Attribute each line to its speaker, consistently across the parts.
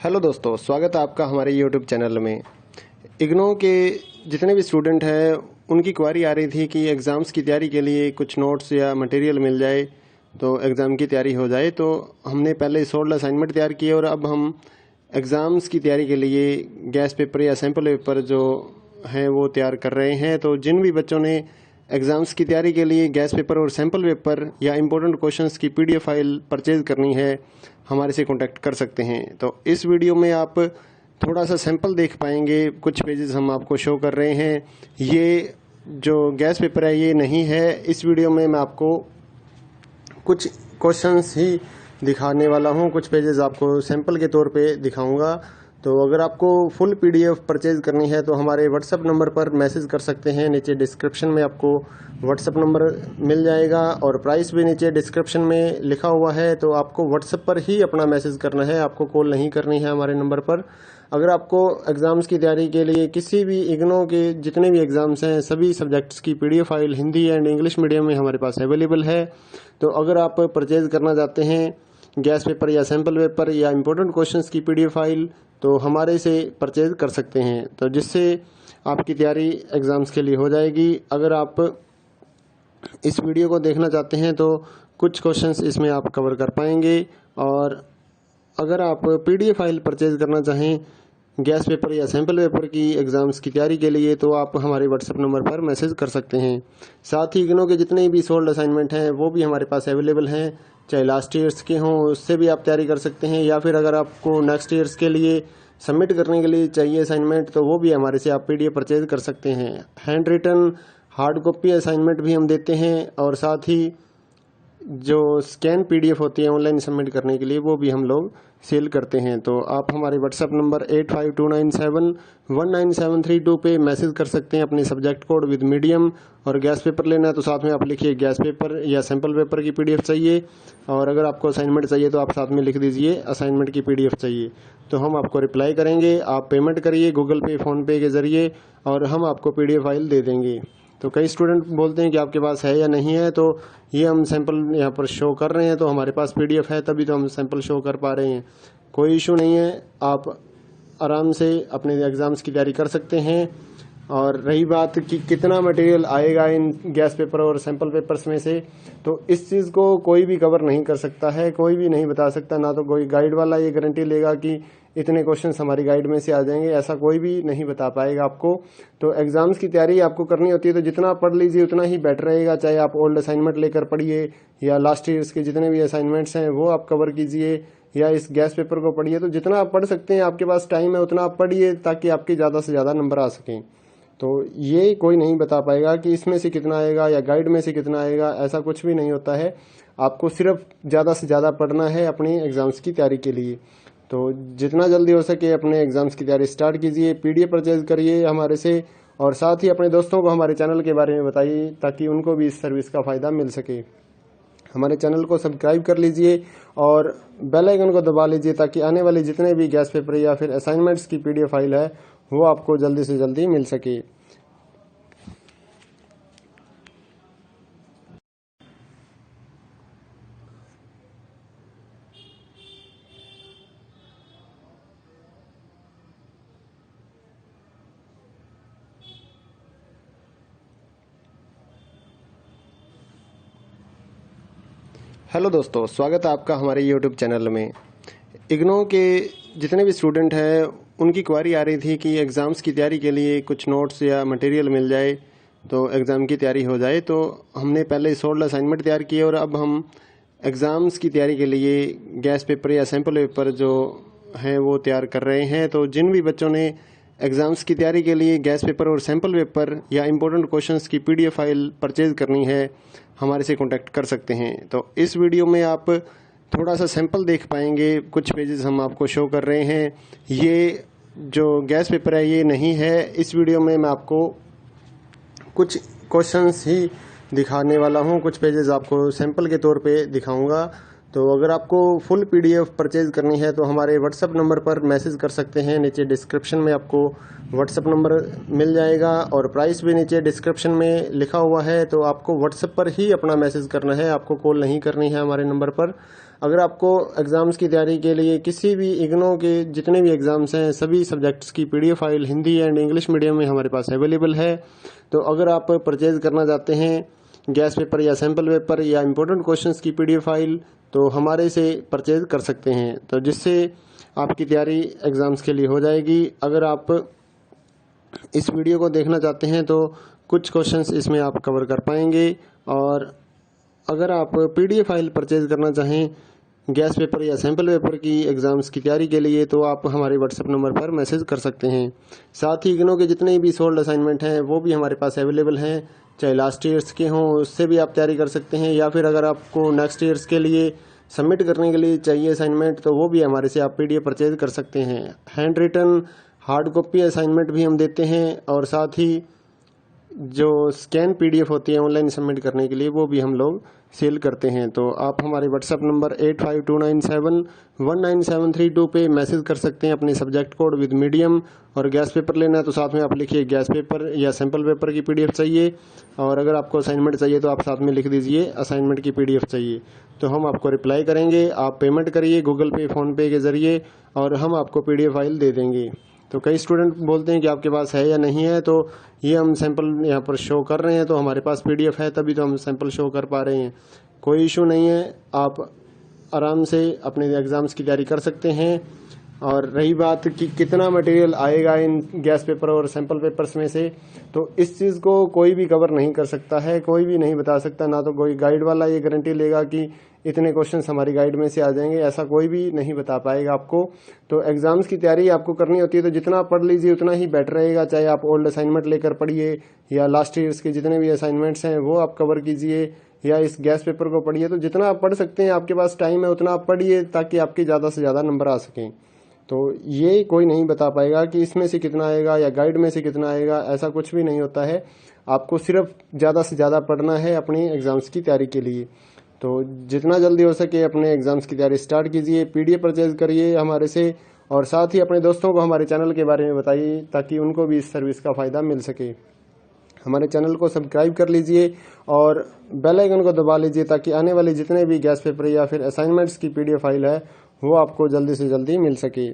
Speaker 1: Hello दोस्तों, स्वागत है आपका हमारे यूट्यूब चैनल में। इग्नो के जितने भी स्टूडेंट हैं उनकी क्वारी आ रही थी कि एग्ज़ाम्स की तैयारी के लिए कुछ नोट्स या मटेरियल मिल जाए तो एग्ज़ाम की तैयारी हो जाए। तो हमने पहले 16 असाइनमेंट तैयार किए और अब हम एग्ज़ाम्स की तैयारी के लिए गैस पेपर या सैम्पल पेपर जो हैं वो तैयार कर रहे हैं। तो जिन भी बच्चों ने एग्ज़ाम्स की तैयारी के लिए गैस पेपर और सैम्पल पेपर या इम्पोर्टेंट क्वेश्चंस की पीडीएफ फाइल परचेज़ करनी है, हमारे से कांटेक्ट कर सकते हैं। तो इस वीडियो में आप थोड़ा सा सैंपल देख पाएंगे, कुछ पेजेस हम आपको शो कर रहे हैं। ये जो गैस पेपर है ये नहीं है। इस वीडियो में मैं आपको कुछ क्वेश्चंस ही दिखाने वाला हूँ, कुछ पेजेस आपको सैंपल के तौर पे दिखाऊंगा। तो अगर आपको फुल पीडीएफ परचेज करनी है तो हमारे व्हाट्सएप नंबर पर मैसेज कर सकते हैं। नीचे डिस्क्रिप्शन में आपको व्हाट्सएप नंबर मिल जाएगा और प्राइस भी नीचे डिस्क्रिप्शन में लिखा हुआ है। तो आपको व्हाट्सएप पर ही अपना मैसेज करना है, आपको कॉल नहीं करनी है हमारे नंबर पर। अगर आपको एग्ज़ाम्स की तैयारी के लिए किसी भी इग्नो के जितने भी एग्ज़ाम्स हैं सभी सब्जेक्ट्स की PDF file Hindi and English medium में हमारे पास अवेलेबल है। तो अगर आप परचेज करना चाहते हैं गैस पेपर या सैम्पल पेपर या इम्पोर्टेंट क्वेश्चंस की पीडीएफ फाइल तो हमारे से परचेज कर सकते हैं, तो जिससे आपकी तैयारी एग्ज़ाम्स के लिए हो जाएगी। अगर आप इस वीडियो को देखना चाहते हैं तो कुछ क्वेश्चंस इसमें आप कवर कर पाएंगे। और अगर आप पीडीएफ फाइल परचेज करना चाहें गैस पेपर या सैम्पल पेपर की एग्ज़ाम्स की तैयारी के लिए तो आप हमारे व्हाट्सएप नंबर पर मैसेज कर सकते हैं। साथ ही इग्नो के जितने भी सोल्ड असाइनमेंट हैं वो भी हमारे पास अवेलेबल हैं, चाहे लास्ट ईयर्स के हों उससे भी आप तैयारी कर सकते हैं, या फिर अगर आपको नेक्स्ट ईयर्स के लिए सबमिट करने के लिए चाहिए असाइनमेंट तो वो भी हमारे से आप पीडीएफ परचेज कर सकते हैं। Hand written hard copy assignment भी हम देते हैं और साथ ही जो स्कैन पीडीएफ होती है ऑनलाइन सबमिट करने के लिए वो भी हम लोग सेल करते हैं। तो आप हमारे व्हाट्सएप नंबर 8529719732 पे मैसेज कर सकते हैं अपने सब्जेक्ट कोड विद मीडियम। और गैस पेपर लेना है तो साथ में आप लिखिए गैस पेपर या सैम्पल पेपर की पीडीएफ चाहिए, और अगर आपको असाइनमेंट चाहिए तो आप साथ में लिख दीजिए असाइनमेंट की पीडीएफ चाहिए, तो हम आपको रिप्लाई करेंगे। आप पेमेंट करिए गूगल पे फ़ोनपे के ज़रिए और हम आपको पीडीएफ फाइल दे देंगे। तो कई स्टूडेंट बोलते हैं कि आपके पास है या नहीं है, तो ये हम सैंपल यहाँ पर शो कर रहे हैं तो हमारे पास पीडीएफ है तभी तो हम सैंपल शो कर पा रहे हैं। कोई इशू नहीं है, आप आराम से अपने एग्ज़ाम्स की तैयारी कर सकते हैं। और रही बात कि कितना मटेरियल आएगा इन गैस पेपर और सैंपल पेपर्स में से, तो इस चीज़ को कोई भी कवर नहीं कर सकता है, कोई भी नहीं बता सकता। ना तो कोई गाइड वाला ये गारंटी लेगा कि इतने क्वेश्चंस हमारी गाइड में से आ जाएंगे, ऐसा कोई भी नहीं बता पाएगा आपको। तो एग्ज़ाम्स की तैयारी आपको करनी होती है तो जितना आप पढ़ लीजिए उतना ही बेटर रहेगा। चाहे आप ओल्ड असाइनमेंट लेकर पढ़िए या लास्ट ईयर्स के जितने भी असाइनमेंट्स हैं वो आप कवर कीजिए, या इस गैस पेपर को पढ़िए। तो जितना आप पढ़ सकते हैं, आपके पास टाइम है उतना आप पढ़िए ताकि आपके ज़्यादा से ज़्यादा नंबर आ सकें। तो ये कोई नहीं बता पाएगा कि इसमें से कितना आएगा या गाइड में से कितना आएगा, ऐसा कुछ भी नहीं होता है। आपको सिर्फ ज़्यादा से ज़्यादा पढ़ना है अपनी एग्ज़ाम्स की तैयारी के लिए। तो जितना जल्दी हो सके अपने एग्ज़ाम्स की तैयारी स्टार्ट कीजिए, पीडीएफ परचेज करिए हमारे से, और साथ ही अपने दोस्तों को हमारे चैनल के बारे में बताइए ताकि उनको भी इस सर्विस का फ़ायदा मिल सके। हमारे चैनल को सब्सक्राइब कर लीजिए और बेल आइकन को दबा लीजिए ताकि आने वाले जितने भी गैस पेपर या फिर असाइनमेंट्स की पीडीएफ फाइल है वो आपको जल्दी से जल्दी मिल सके। हेलो दोस्तों, स्वागत है आपका हमारे यूट्यूब चैनल में। इग्नो के जितने भी स्टूडेंट हैं उनकी क्वारी आ रही थी कि एग्ज़ाम्स की तैयारी के लिए कुछ नोट्स या मटेरियल मिल जाए तो एग्ज़ाम की तैयारी हो जाए। तो हमने पहले 16 असाइनमेंट तैयार किए और अब हम एग्ज़ाम्स की तैयारी के लिए गैस पेपर या सैम्पल पेपर जो हैं वो तैयार कर रहे हैं। तो जिन भी बच्चों ने एग्ज़ाम्स की तैयारी के लिए गैस पेपर और सैम्पल पेपर या इम्पोर्टेंट क्वेश्चंस की पीडीएफ फाइल परचेज करनी है, हमारे से कांटेक्ट कर सकते हैं। तो इस वीडियो में आप थोड़ा सा सैंपल देख पाएंगे, कुछ पेजेस हम आपको शो कर रहे हैं। ये जो गैस पेपर है ये नहीं है। इस वीडियो में मैं आपको कुछ क्वेश्चंस ही दिखाने वाला हूँ, कुछ पेजेस आपको सैंपल के तौर पे दिखाऊंगा। तो अगर आपको फुल पीडीएफ परचेज़ करनी है तो हमारे व्हाट्सएप नंबर पर मैसेज कर सकते हैं। नीचे डिस्क्रिप्शन में आपको व्हाट्सएप नंबर मिल जाएगा और प्राइस भी नीचे डिस्क्रिप्शन में लिखा हुआ है। तो आपको व्हाट्सएप पर ही अपना मैसेज करना है, आपको कॉल नहीं करनी है हमारे नंबर पर। अगर आपको एग्ज़ाम्स की तैयारी के लिए किसी भी इग्नो के जितने भी एग्ज़ाम्स हैं सभी सब्जेक्ट्स की PDF file Hindi and English medium में हमारे पास अवेलेबल है। तो अगर आप परचेज़ करना चाहते हैं गैस पेपर या सैम्पल पेपर या इम्पोर्टेंट क्वेश्चंस की पीडीएफ फाइल तो हमारे से परचेज़ कर सकते हैं, तो जिससे आपकी तैयारी एग्ज़ाम्स के लिए हो जाएगी। अगर आप इस वीडियो को देखना चाहते हैं तो कुछ क्वेश्चंस इसमें आप कवर कर पाएंगे। और अगर आप पीडीएफ फाइल परचेज़ करना चाहें गैस पेपर या सैम्पल पेपर की एग्ज़ाम्स की तैयारी के लिए तो आप हमारे व्हाट्सएप नंबर पर मैसेज कर सकते हैं। साथ ही इग्नो के जितने भी सोल्ड असाइनमेंट हैं वो भी हमारे पास अवेलेबल हैं, चाहे लास्ट ईयर्स के हों उससे भी आप तैयारी कर सकते हैं, या फिर अगर आपको नेक्स्ट ईयर्स के लिए सबमिट करने के लिए चाहिए असाइनमेंट तो वो भी हमारे से आप पीडीएफ परचेज कर सकते हैं। Hand written hard copy assignment भी हम देते हैं और साथ ही जो स्कैन पीडीएफ होती है ऑनलाइन सबमिट करने के लिए वो भी हम लोग सेल करते हैं। तो आप हमारे व्हाट्सएप नंबर 8529719732 पे मैसेज कर सकते हैं अपने सब्जेक्ट कोड विद मीडियम। और गैस पेपर लेना है तो साथ में आप लिखिए गैस पेपर या सैम्पल पेपर की पीडीएफ चाहिए, और अगर आपको असाइनमेंट चाहिए तो आप साथ में लिख दीजिए असाइनमेंट की पीडीएफ चाहिए, तो हम आपको रिप्लाई करेंगे। आप पेमेंट करिए गूगल पे फ़ोनपे के ज़रिए और हम आपको पीडीएफ फाइल दे देंगे। तो कई स्टूडेंट बोलते हैं कि आपके पास है या नहीं है, तो ये हम सैंपल यहाँ पर शो कर रहे हैं तो हमारे पास पीडीएफ है तभी तो हम सैंपल शो कर पा रहे हैं। कोई इशू नहीं है, आप आराम से अपने एग्ज़ाम्स की तैयारी कर सकते हैं। और रही बात कि कितना मटेरियल आएगा इन गैस पेपर और सैंपल पेपर्स में से, तो इस चीज़ को कोई भी कवर नहीं कर सकता है, कोई भी नहीं बता सकता। ना तो कोई गाइड वाला ये गारंटी लेगा कि इतने क्वेश्चंस हमारी गाइड में से आ जाएंगे, ऐसा कोई भी नहीं बता पाएगा आपको। तो एग्ज़ाम्स की तैयारी आपको करनी होती है तो जितना पढ़ लीजिए उतना ही बेटर रहेगा। चाहे आप ओल्ड असाइनमेंट लेकर पढ़िए या लास्ट ईयर्स के जितने भी असाइनमेंट्स हैं वो आप कवर कीजिए, या इस गैस पेपर को पढ़िए। तो जितना आप पढ़ सकते हैं, आपके पास टाइम है उतना आप पढ़िए ताकि आपके ज़्यादा से ज़्यादा नंबर आ सकें। तो ये कोई नहीं बता पाएगा कि इसमें से कितना आएगा या गाइड में से कितना आएगा, ऐसा कुछ भी नहीं होता है। आपको सिर्फ ज़्यादा से ज़्यादा पढ़ना है अपनी एग्ज़ाम्स की तैयारी के लिए। तो जितना जल्दी हो सके अपने एग्ज़ाम्स की तैयारी स्टार्ट कीजिए, पीडीएफ परचेज करिए हमारे से, और साथ ही अपने दोस्तों को हमारे चैनल के बारे में बताइए ताकि उनको भी इस सर्विस का फ़ायदा मिल सके। हमारे चैनल को सब्सक्राइब कर लीजिए और बेल आइकन को दबा लीजिए ताकि आने वाले जितने भी गैस पेपर या फिर असाइनमेंट्स की पीडीएफ फाइल है वो आपको जल्दी से जल्दी मिल सके।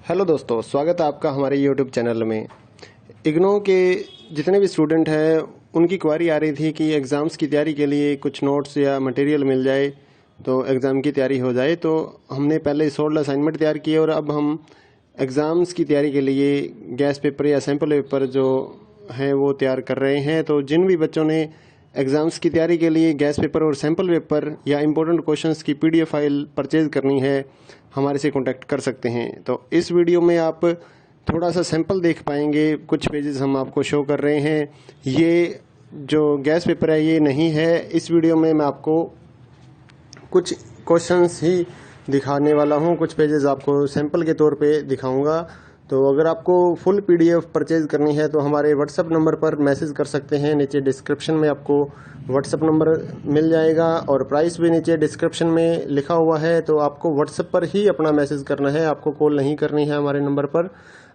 Speaker 1: हेलो दोस्तों, स्वागत है आपका हमारे यूट्यूब चैनल में। इग्नो के जितने भी स्टूडेंट हैं उनकी क्वारी आ रही थी कि एग्ज़ाम्स की तैयारी के लिए कुछ नोट्स या मटेरियल मिल जाए तो एग्ज़ाम की तैयारी हो जाए। तो हमने पहले सोल्ड असाइनमेंट तैयार किए और अब हम एग्ज़ाम्स की तैयारी के लिए गैस पेपर या सैम्पल पेपर जो हैं वो तैयार कर रहे हैं। तो जिन भी बच्चों ने एग्ज़ाम्स की तैयारी के लिए गैस पेपर और सैम्पल पेपर या इम्पोर्टेंट क्वेश्चंस की पीडीएफ फाइल परचेज़ करनी है हमारे से कांटेक्ट कर सकते हैं। तो इस वीडियो में आप थोड़ा सा सैंपल देख पाएंगे, कुछ पेजेस हम आपको शो कर रहे हैं। ये जो गैस पेपर है ये नहीं है, इस वीडियो में मैं आपको कुछ क्वेश्चंस ही दिखाने वाला हूँ, कुछ पेजेस आपको सैंपल के तौर पे दिखाऊंगा। तो अगर आपको फुल पीडीएफ परचेज करनी है तो हमारे व्हाट्सएप नंबर पर मैसेज कर सकते हैं। नीचे डिस्क्रिप्शन में आपको व्हाट्सएप नंबर मिल जाएगा और प्राइस भी नीचे डिस्क्रिप्शन में लिखा हुआ है। तो आपको व्हाट्सएप पर ही अपना मैसेज करना है, आपको कॉल नहीं करनी है हमारे नंबर पर।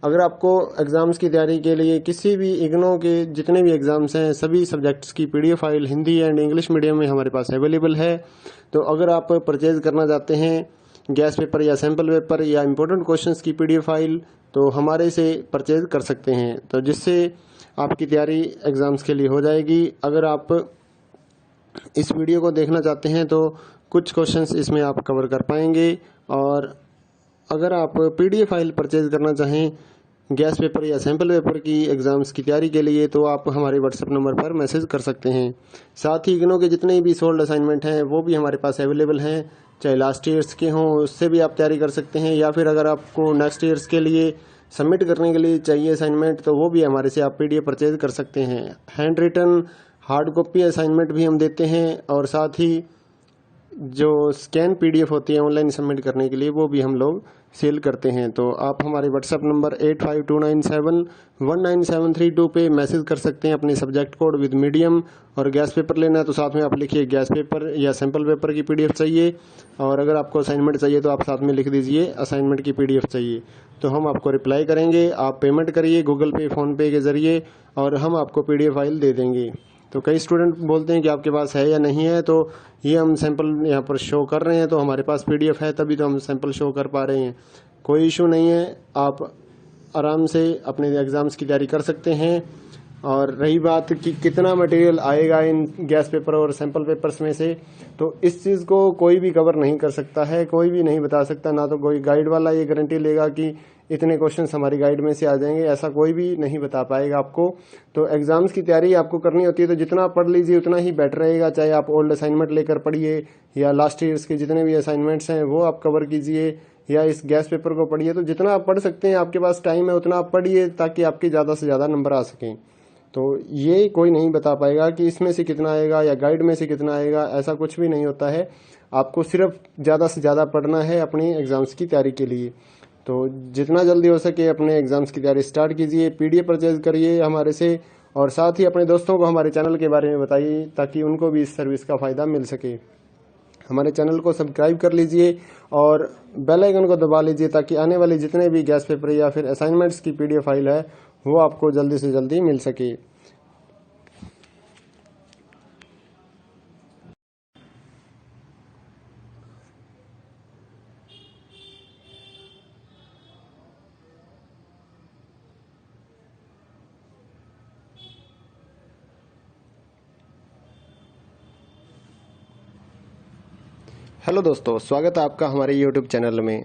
Speaker 1: अगर आपको एग्ज़ाम्स की तैयारी के लिए किसी भी इग्नो के जितने भी एग्ज़ाम्स हैं सभी सब्जेक्ट्स की PDF file Hindi and English medium में हमारे पास अवेलेबल है। तो अगर आप परचेज़ करना चाहते हैं गैस पेपर या सैम्पल पेपर या इम्पोर्टेंट क्वेश्चंस की पीडीएफ फाइल तो हमारे से परचेज़ कर सकते हैं, तो जिससे आपकी तैयारी एग्ज़ाम्स के लिए हो जाएगी। अगर आप इस वीडियो को देखना चाहते हैं तो कुछ क्वेश्चंस इसमें आप कवर कर पाएंगे। और अगर आप पीडीएफ फाइल परचेज़ करना चाहें गैस पेपर या सैम्पल पेपर की एग्ज़ाम्स की तैयारी के लिए तो आप हमारे व्हाट्सएप नंबर पर मैसेज कर सकते हैं। साथ ही इग्नो के जितने भी सोल्ड असाइनमेंट हैं वो भी हमारे पास अवेलेबल हैं, चाहे लास्ट ईयर्स के हों उससे भी आप तैयारी कर सकते हैं, या फिर अगर आपको नेक्स्ट ईयर्स के लिए सबमिट करने के लिए चाहिए असाइनमेंट, तो वो भी हमारे से आप PDF परचेज कर सकते हैं। Hand written hard copy assignment भी हम देते हैं और साथ ही जो स्कैन PDF होती है ऑनलाइन सबमिट करने के लिए वो भी हम लोग सेल करते हैं। तो आप हमारे व्हाट्सएप नंबर 8529719732 पे मैसेज कर सकते हैं अपने सब्जेक्ट कोड विद मीडियम। और गैस पेपर लेना है तो साथ में आप लिखिए गैस पेपर या सैम्पल पेपर की PDF चाहिए, और अगर आपको असाइनमेंट चाहिए तो आप साथ में लिख दीजिए असाइनमेंट की PDF चाहिए, तो हम आपको रिप्लाई करेंगे। आप पेमेंट करिए गूगल पे फ़ोनपे के ज़रिए और हम आपको PDF फाइल दे देंगे। तो कई स्टूडेंट बोलते हैं कि आपके पास है या नहीं है, तो ये हम सैंपल यहाँ पर शो कर रहे हैं, तो हमारे पास PDF है तभी तो हम सैंपल शो कर पा रहे हैं। कोई इशू नहीं है, आप आराम से अपने एग्ज़ाम्स की तैयारी कर सकते हैं। और रही बात कि कितना मटेरियल आएगा इन गैस पेपर और सैंपल पेपर्स में से, तो इस चीज़ को कोई भी कवर नहीं कर सकता है, कोई भी नहीं बता सकता। ना तो कोई गाइड वाला ये गारंटी लेगा कि इतने क्वेश्चंस हमारी गाइड में से आ जाएंगे, ऐसा कोई भी नहीं बता पाएगा आपको। तो एग्ज़ाम्स की तैयारी आपको करनी होती है तो जितना पढ़ लीजिए उतना ही बेटर रहेगा। चाहे आप ओल्ड असाइनमेंट लेकर पढ़िए या लास्ट ईयर्स के जितने भी असाइनमेंट्स हैं वो आप कवर कीजिए, या इस गैस पेपर को पढ़िए। तो जितना आप पढ़ सकते हैं, आपके पास टाइम है उतना आप पढ़िए ताकि आपके ज़्यादा से ज़्यादा नंबर आ सकें। तो ये कोई नहीं बता पाएगा कि इसमें से कितना आएगा या गाइड में से कितना आएगा, ऐसा कुछ भी नहीं होता है। आपको सिर्फ ज़्यादा से ज़्यादा पढ़ना है अपनी एग्ज़ाम्स की तैयारी के लिए। तो जितना जल्दी हो सके अपने एग्ज़ाम्स की तैयारी स्टार्ट कीजिए, PDF परचेज करिए हमारे से, और साथ ही अपने दोस्तों को हमारे चैनल के बारे में बताइए ताकि उनको भी इस सर्विस का फ़ायदा मिल सके। हमारे चैनल को सब्सक्राइब कर लीजिए और बेल आइकन को दबा लीजिए ताकि आने वाले जितने भी गैस पेपर या फिर असाइनमेंट्स की PDF फाइल है वो आपको जल्दी से जल्दी मिल सके। हेलो दोस्तों, स्वागत है आपका हमारे YouTube चैनल में।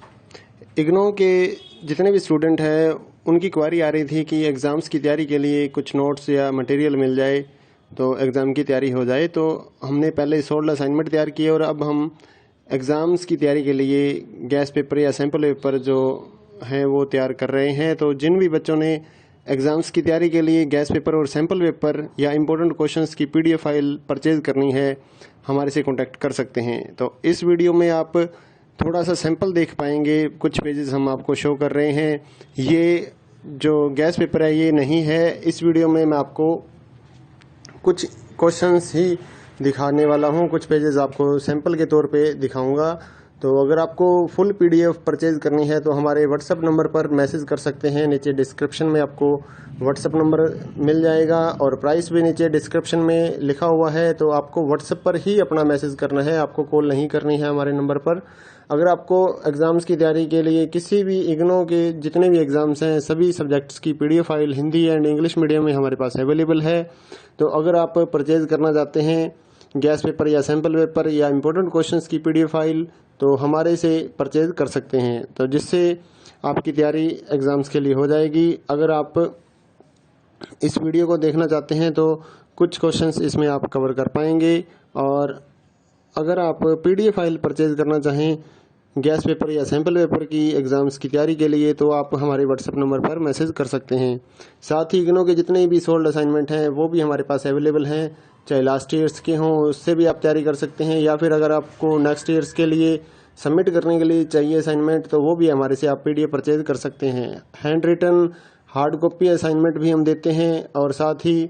Speaker 1: इग्नो के जितने भी स्टूडेंट हैं उनकी क्वारी आ रही थी कि एग्ज़ाम्स की तैयारी के लिए कुछ नोट्स या मटेरियल मिल जाए तो एग्ज़ाम की तैयारी हो जाए। तो हमने पहले 16 असाइनमेंट तैयार किए और अब हम एग्ज़ाम्स की तैयारी के लिए गैस पेपर या सैम्पल पेपर जो हैं वो तैयार कर रहे हैं। तो जिन भी बच्चों ने एग्ज़ाम्स की तैयारी के लिए गैस पेपर और सैम्पल पेपर या इम्पोर्टेंट क्वेश्चंस की PDF फाइल परचेज़ करनी है, हमारे से कांटेक्ट कर सकते हैं। तो इस वीडियो में आप थोड़ा सा सैंपल देख पाएंगे, कुछ पेजेस हम आपको शो कर रहे हैं। ये जो गैस पेपर है ये नहीं है। इस वीडियो में मैं आपको कुछ क्वेश्चंस ही दिखाने वाला हूँ, कुछ पेजेस आपको सैंपल के तौर पे दिखाऊंगा। तो अगर आपको फुल PDF परचेज करनी है तो हमारे व्हाट्सएप नंबर पर मैसेज कर सकते हैं। नीचे डिस्क्रिप्शन में आपको व्हाट्सएप नंबर मिल जाएगा और प्राइस भी नीचे डिस्क्रिप्शन में लिखा हुआ है। तो आपको व्हाट्सएप पर ही अपना मैसेज करना है, आपको कॉल नहीं करनी है हमारे नंबर पर। अगर आपको एग्ज़ाम्स की तैयारी के लिए किसी भी इग्नो के जितने भी एग्ज़ाम्स हैं सभी सब्जेक्ट्स की PDF file Hindi and English medium में हमारे पास अवेलेबल है। तो अगर आप परचेज़ करना चाहते हैं गैस पेपर या सैम्पल पेपर या इम्पोर्टेंट क्वेश्चंस की PDF फाइल तो हमारे से परचेज कर सकते हैं, तो जिससे आपकी तैयारी एग्ज़ाम्स के लिए हो जाएगी। अगर आप इस वीडियो को देखना चाहते हैं तो कुछ क्वेश्चंस इसमें आप कवर कर पाएंगे। और अगर आप PDF फाइल परचेज करना चाहें गैस पेपर या सैम्पल पेपर की एग्ज़ाम्स की तैयारी के लिए तो आप हमारे व्हाट्सएप नंबर पर मैसेज कर सकते हैं। साथ ही इग्नो के जितने भी सोल्ड असाइनमेंट हैं वो भी हमारे पास अवेलेबल हैं, चाहे लास्ट ईयर्स के हों उससे भी आप तैयारी कर सकते हैं, या फिर अगर आपको नेक्स्ट ईयर्स के लिए सबमिट करने के लिए चाहिए असाइनमेंट तो वो भी हमारे से आप PDF परचेज कर सकते हैं। Hand written hard copy assignment भी हम देते हैं और साथ ही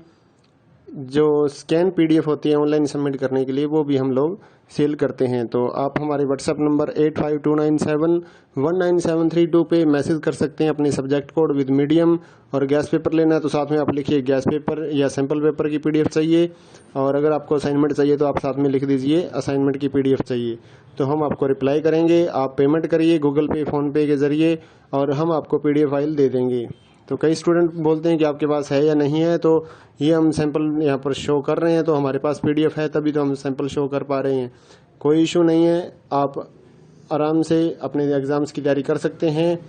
Speaker 1: जो स्कैन PDF होती है ऑनलाइन सबमिट करने के लिए वो भी हम लोग सेल करते हैं। तो आप हमारे व्हाट्सएप नंबर 8529719732 पे मैसेज कर सकते हैं अपने सब्जेक्ट कोड विद मीडियम। और गैस पेपर लेना है तो साथ में आप लिखिए गैस पेपर या सैम्पल पेपर की PDF चाहिए, और अगर आपको असाइनमेंट चाहिए तो आप साथ में लिख दीजिए असाइनमेंट की PDF चाहिए, तो हम आपको रिप्लाई करेंगे। आप पेमेंट करिए गूगल पे फ़ोनपे के ज़रिए और हम आपको PDF फाइल दे देंगे। तो कई स्टूडेंट बोलते हैं कि आपके पास है या नहीं है, तो ये हम सैंपल यहाँ पर शो कर रहे हैं, तो हमारे पास PDF है तभी तो हम सैंपल शो कर पा रहे हैं। कोई इशू नहीं है, आप आराम से अपने एग्ज़ाम्स की तैयारी कर सकते हैं।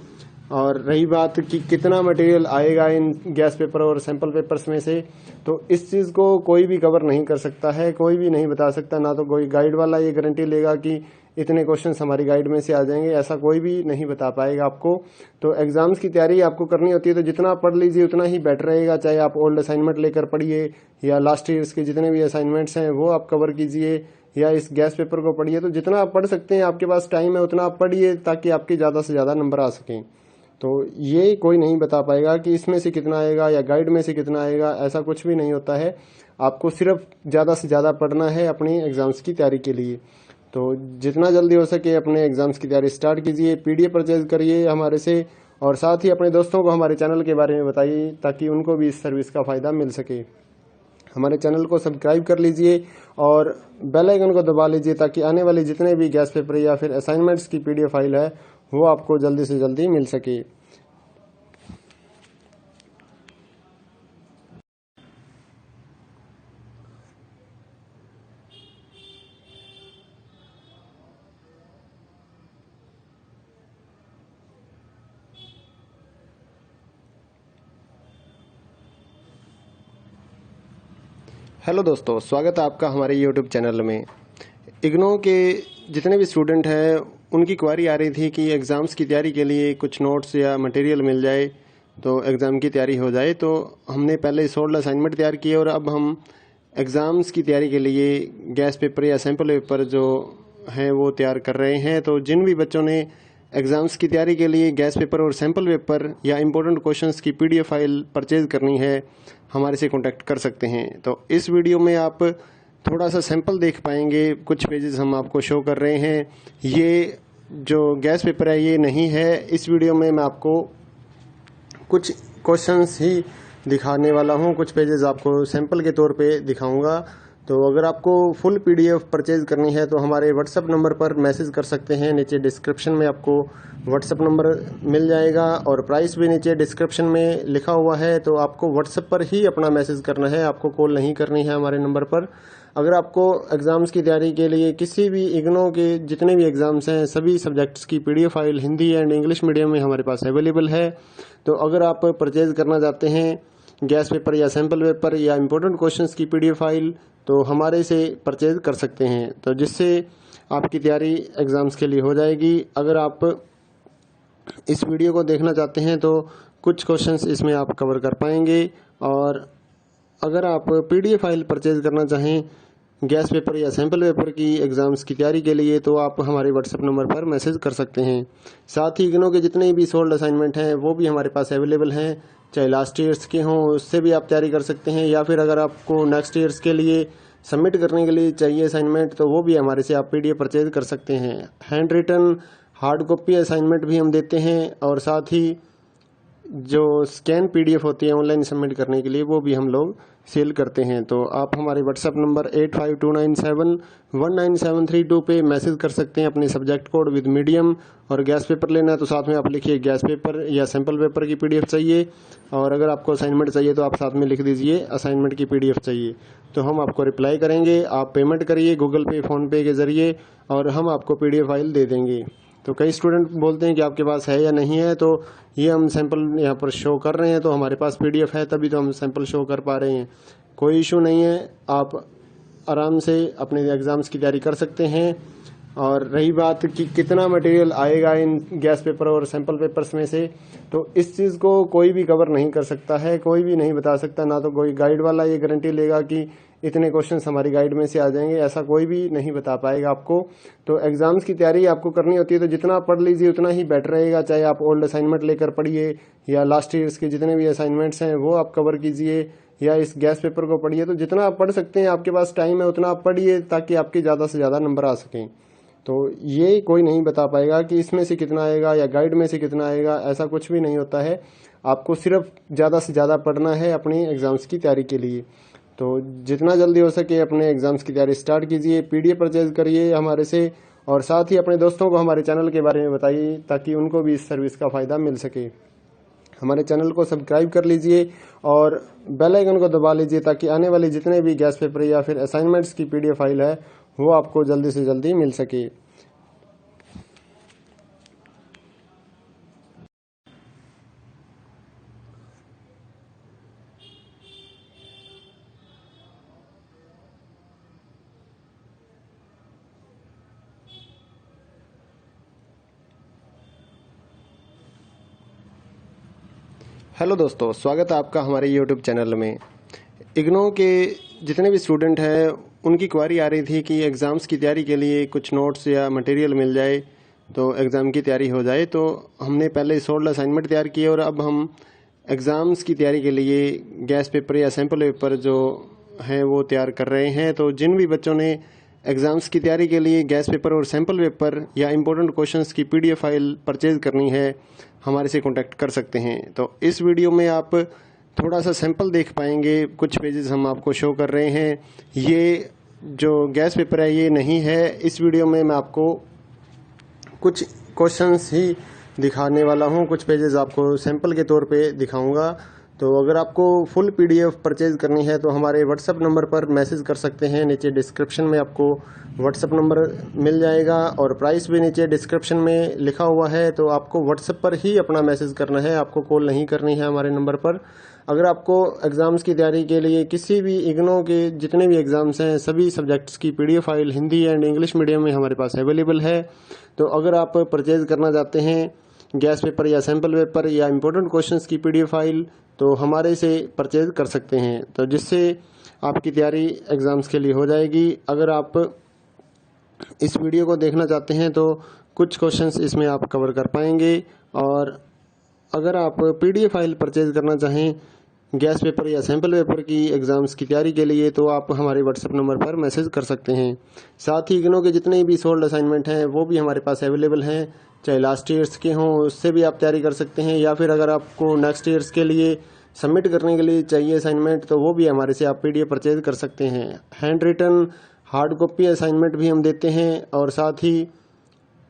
Speaker 1: और रही बात कि कितना मटेरियल आएगा इन गैस पेपर और सैंपल पेपर्स में से, तो इस चीज़ को कोई भी कवर नहीं कर सकता है, कोई भी नहीं बता सकता। ना तो कोई गाइड वाला ये गारंटी लेगा कि इतने क्वेश्चंस हमारी गाइड में से आ जाएंगे, ऐसा कोई भी नहीं बता पाएगा आपको। तो एग्जाम्स की तैयारी आपको करनी होती है तो जितना आप पढ़ लीजिए उतना ही बेटर रहेगा। चाहे आप ओल्ड असाइनमेंट लेकर पढ़िए या लास्ट ईयर्स के जितने भी असाइनमेंट्स हैं वो आप कवर कीजिए या इस गैस पेपर को पढ़िए। तो जितना आप पढ़ सकते हैं, आपके पास टाइम है उतना आप पढ़िए ताकि आपके ज़्यादा से ज़्यादा नंबर आ सकें। तो ये कोई नहीं बता पाएगा कि इसमें से कितना आएगा या गाइड में से कितना आएगा, ऐसा कुछ भी नहीं होता है। आपको सिर्फ ज़्यादा से ज़्यादा पढ़ना है अपनी एग्ज़ाम्स की तैयारी के लिए। तो जितना जल्दी हो सके अपने एग्ज़ाम्स की तैयारी स्टार्ट कीजिए, पीडीएफ परचेज करिए हमारे से, और साथ ही अपने दोस्तों को हमारे चैनल के बारे में बताइए ताकि उनको भी इस सर्विस का फ़ायदा मिल सके। हमारे चैनल को सब्सक्राइब कर लीजिए और बेल आइकन को दबा लीजिए ताकि आने वाले जितने भी गैस पेपर या फिर असाइनमेंट्स की पीडीएफ फाइल है वो आपको जल्दी से जल्दी मिल सके। हेलो दोस्तों, स्वागत है आपका हमारे यूट्यूब चैनल में। इग्नो के जितने भी स्टूडेंट हैं उनकी क्वारी आ रही थी कि एग्ज़ाम्स की तैयारी के लिए कुछ नोट्स या मटेरियल मिल जाए तो एग्ज़ाम की तैयारी हो जाए। तो हमने पहले 16 असाइनमेंट तैयार किए और अब हम एग्ज़ाम्स की तैयारी के लिए गैस पेपर या सैम्पल पेपर जो हैं वो तैयार कर रहे हैं। तो जिन भी बच्चों ने एग्ज़ाम्स की तैयारी के लिए गैस पेपर और सैम्पल पेपर या इम्पोर्टेंट क्वेश्चंस की पीडीएफ फाइल परचेज़ करनी है, हमारे से कांटेक्ट कर सकते हैं। तो इस वीडियो में आप थोड़ा सा सैंपल देख पाएंगे, कुछ पेजेस हम आपको शो कर रहे हैं। ये जो गैस पेपर है ये नहीं है। इस वीडियो में मैं आपको कुछ क्वेश्चंस ही दिखाने वाला हूँ, कुछ पेजेस आपको सैंपल के तौर पे दिखाऊंगा। तो अगर आपको फुल पीडीएफ परचेज करनी है तो हमारे व्हाट्सएप नंबर पर मैसेज कर सकते हैं। नीचे डिस्क्रिप्शन में आपको व्हाट्सएप नंबर मिल जाएगा और प्राइस भी नीचे डिस्क्रिप्शन में लिखा हुआ है। तो आपको व्हाट्सएप पर ही अपना मैसेज करना है, आपको कॉल नहीं करनी है हमारे नंबर पर। अगर आपको एग्ज़ाम्स की तैयारी के लिए किसी भी इग्नो के जितने भी एग्ज़ाम्स हैं सभी सब्जेक्ट्स की PDF file Hindi and English medium में हमारे पास अवेलेबल है। तो अगर आप परचेज करना चाहते हैं गैस पेपर या सैम्पल पेपर या इम्पोर्टेंट क्वेश्चंस की पीडीएफ फाइल तो हमारे से परचेज कर सकते हैं, तो जिससे आपकी तैयारी एग्ज़ाम्स के लिए हो जाएगी। अगर आप इस वीडियो को देखना चाहते हैं तो कुछ क्वेश्चंस इसमें आप कवर कर पाएंगे। और अगर आप पीडीएफ फाइल परचेज करना चाहें गैस पेपर या सैम्पल पेपर की एग्ज़ाम्स की तैयारी के लिए तो आप हमारे व्हाट्सएप नंबर पर मैसेज कर सकते हैं। साथ ही इग्नो के जितने भी सोल्ड असाइनमेंट हैं वो भी हमारे पास अवेलेबल हैं, चाहे लास्ट ईयर्स के हों उससे भी आप तैयारी कर सकते हैं, या फिर अगर आपको नेक्स्ट ईयर्स के लिए सबमिट करने के लिए चाहिए असाइनमेंट तो वो भी हमारे से आप पीडीएफ परचेज कर सकते हैं। Hand written hard copy assignment भी हम देते हैं और साथ ही जो स्कैन पीडीएफ होती है ऑनलाइन सबमिट करने के लिए वो भी हम लोग सेल करते हैं। तो आप हमारे व्हाट्सएप नंबर 8529719732 पे मैसेज कर सकते हैं अपने सब्जेक्ट कोड विद मीडियम। और गैस पेपर लेना है तो साथ में आप लिखिए गैस पेपर या सैम्पल पेपर की पीडीएफ चाहिए, और अगर आपको असाइनमेंट चाहिए तो आप साथ में लिख दीजिए असाइनमेंट की पीडीएफ चाहिए। तो हम आपको रिप्लाई करेंगे, आप पेमेंट करिए गूगल पे फ़ोनपे के ज़रिए और हम आपको पीडीएफ फाइल दे देंगे। तो कई स्टूडेंट बोलते हैं कि आपके पास है या नहीं है, तो ये हम सैंपल यहाँ पर शो कर रहे हैं तो हमारे पास पीडीएफ है तभी तो हम सैंपल शो कर पा रहे हैं। कोई इशू नहीं है, आप आराम से अपने एग्ज़ाम्स की तैयारी कर सकते हैं। और रही बात कि कितना मटेरियल आएगा इन गैस पेपर और सैंपल पेपर्स में से, तो इस चीज़ को कोई भी कवर नहीं कर सकता है, कोई भी नहीं बता सकता। ना तो कोई गाइड वाला ये गारंटी लेगा कि इतने क्वेश्चंस हमारी गाइड में से आ जाएंगे, ऐसा कोई भी नहीं बता पाएगा आपको। तो एग्ज़ाम्स की तैयारी आपको करनी होती है तो जितना आप पढ़ लीजिए उतना ही बेटर रहेगा। चाहे आप ओल्ड असाइनमेंट लेकर पढ़िए या लास्ट ईयर्स के जितने भी असाइनमेंट्स हैं वो आप कवर कीजिए या इस गैस पेपर को पढ़िए। तो जितना आप पढ़ सकते हैं, आपके पास टाइम है उतना आप पढ़िए ताकि आपके ज़्यादा से ज़्यादा नंबर आ सकें। तो ये कोई नहीं बता पाएगा कि इसमें से कितना आएगा या गाइड में से कितना आएगा, ऐसा कुछ भी नहीं होता है। आपको सिर्फ ज़्यादा से ज़्यादा पढ़ना है अपनी एग्ज़ाम्स की तैयारी के लिए। तो जितना जल्दी हो सके अपने एग्ज़ाम्स की तैयारी स्टार्ट कीजिए, पीडीएफ परचेज करिए हमारे से, और साथ ही अपने दोस्तों को हमारे चैनल के बारे में बताइए ताकि उनको भी इस सर्विस का फ़ायदा मिल सके। हमारे चैनल को सब्सक्राइब कर लीजिए और बेल आइकन को दबा लीजिए ताकि आने वाले जितने भी गैस पेपर या फिर असाइनमेंट्स की पीडीएफ फाइल है वो आपको जल्दी से जल्दी मिल सके। हेलो दोस्तों, स्वागत है आपका हमारे यूट्यूब चैनल में। इग्नो के जितने भी स्टूडेंट हैं उनकी क्वारी आ रही थी कि एग्ज़ाम्स की तैयारी के लिए कुछ नोट्स या मटेरियल मिल जाए तो एग्ज़ाम की तैयारी हो जाए। तो हमने पहले 16 असाइनमेंट तैयार किए और अब हम एग्ज़ाम्स की तैयारी के लिए गैस पेपर या सैम्पल पेपर जो हैं वो तैयार कर रहे हैं। तो जिन भी बच्चों ने एग्ज़ाम्स की तैयारी के लिए गैस पेपर और सैम्पल पेपर या इम्पोर्टेंट क्वेश्चंस की PDF फाइल परचेज़ करनी है, हमारे से कांटेक्ट कर सकते हैं। तो इस वीडियो में आप थोड़ा सा सैंपल देख पाएंगे, कुछ पेजेस हम आपको शो कर रहे हैं। ये जो गैस पेपर है ये नहीं है। इस वीडियो में मैं आपको कुछ क्वेश्चंस ही दिखाने वाला हूँ, कुछ पेजेस आपको सैंपल के तौर पे दिखाऊंगा। तो अगर आपको फुल PDF परचेज करनी है तो हमारे व्हाट्सएप नंबर पर मैसेज कर सकते हैं। नीचे डिस्क्रिप्शन में आपको व्हाट्सएप नंबर मिल जाएगा और प्राइस भी नीचे डिस्क्रिप्शन में लिखा हुआ है। तो आपको व्हाट्सएप पर ही अपना मैसेज करना है, आपको कॉल नहीं करनी है हमारे नंबर पर। अगर आपको एग्ज़ाम्स की तैयारी के लिए किसी भी इग्नो के जितने भी एग्ज़ाम्स हैं सभी सब्जेक्ट्स की PDF file Hindi and English medium में हमारे पास अवेलेबल है। तो अगर आप परचेज़ करना चाहते हैं गैस पेपर या सैम्पल पेपर या इम्पोर्टेंट क्वेश्चंस की PDF फाइल तो हमारे से परचेज़ कर सकते हैं, तो जिससे आपकी तैयारी एग्ज़ाम्स के लिए हो जाएगी। अगर आप इस वीडियो को देखना चाहते हैं तो कुछ क्वेश्चंस इसमें आप कवर कर पाएंगे। और अगर आप PDF फाइल परचेज़ करना चाहें गैस पेपर या सैम्पल पेपर की एग्ज़ाम्स की तैयारी के लिए तो आप हमारे व्हाट्सएप नंबर पर मैसेज कर सकते हैं। साथ ही इग्नो के जितने भी सोल्ड असाइनमेंट हैं वो भी हमारे पास अवेलेबल हैं, चाहे लास्ट ईयर्स के हों उससे भी आप तैयारी कर सकते हैं, या फिर अगर आपको नेक्स्ट ईयर्स के लिए सबमिट करने के लिए चाहिए असाइनमेंट तो वो भी हमारे से आप PDF परचेज कर सकते हैं। Hand written hard copy assignment भी हम देते हैं और साथ ही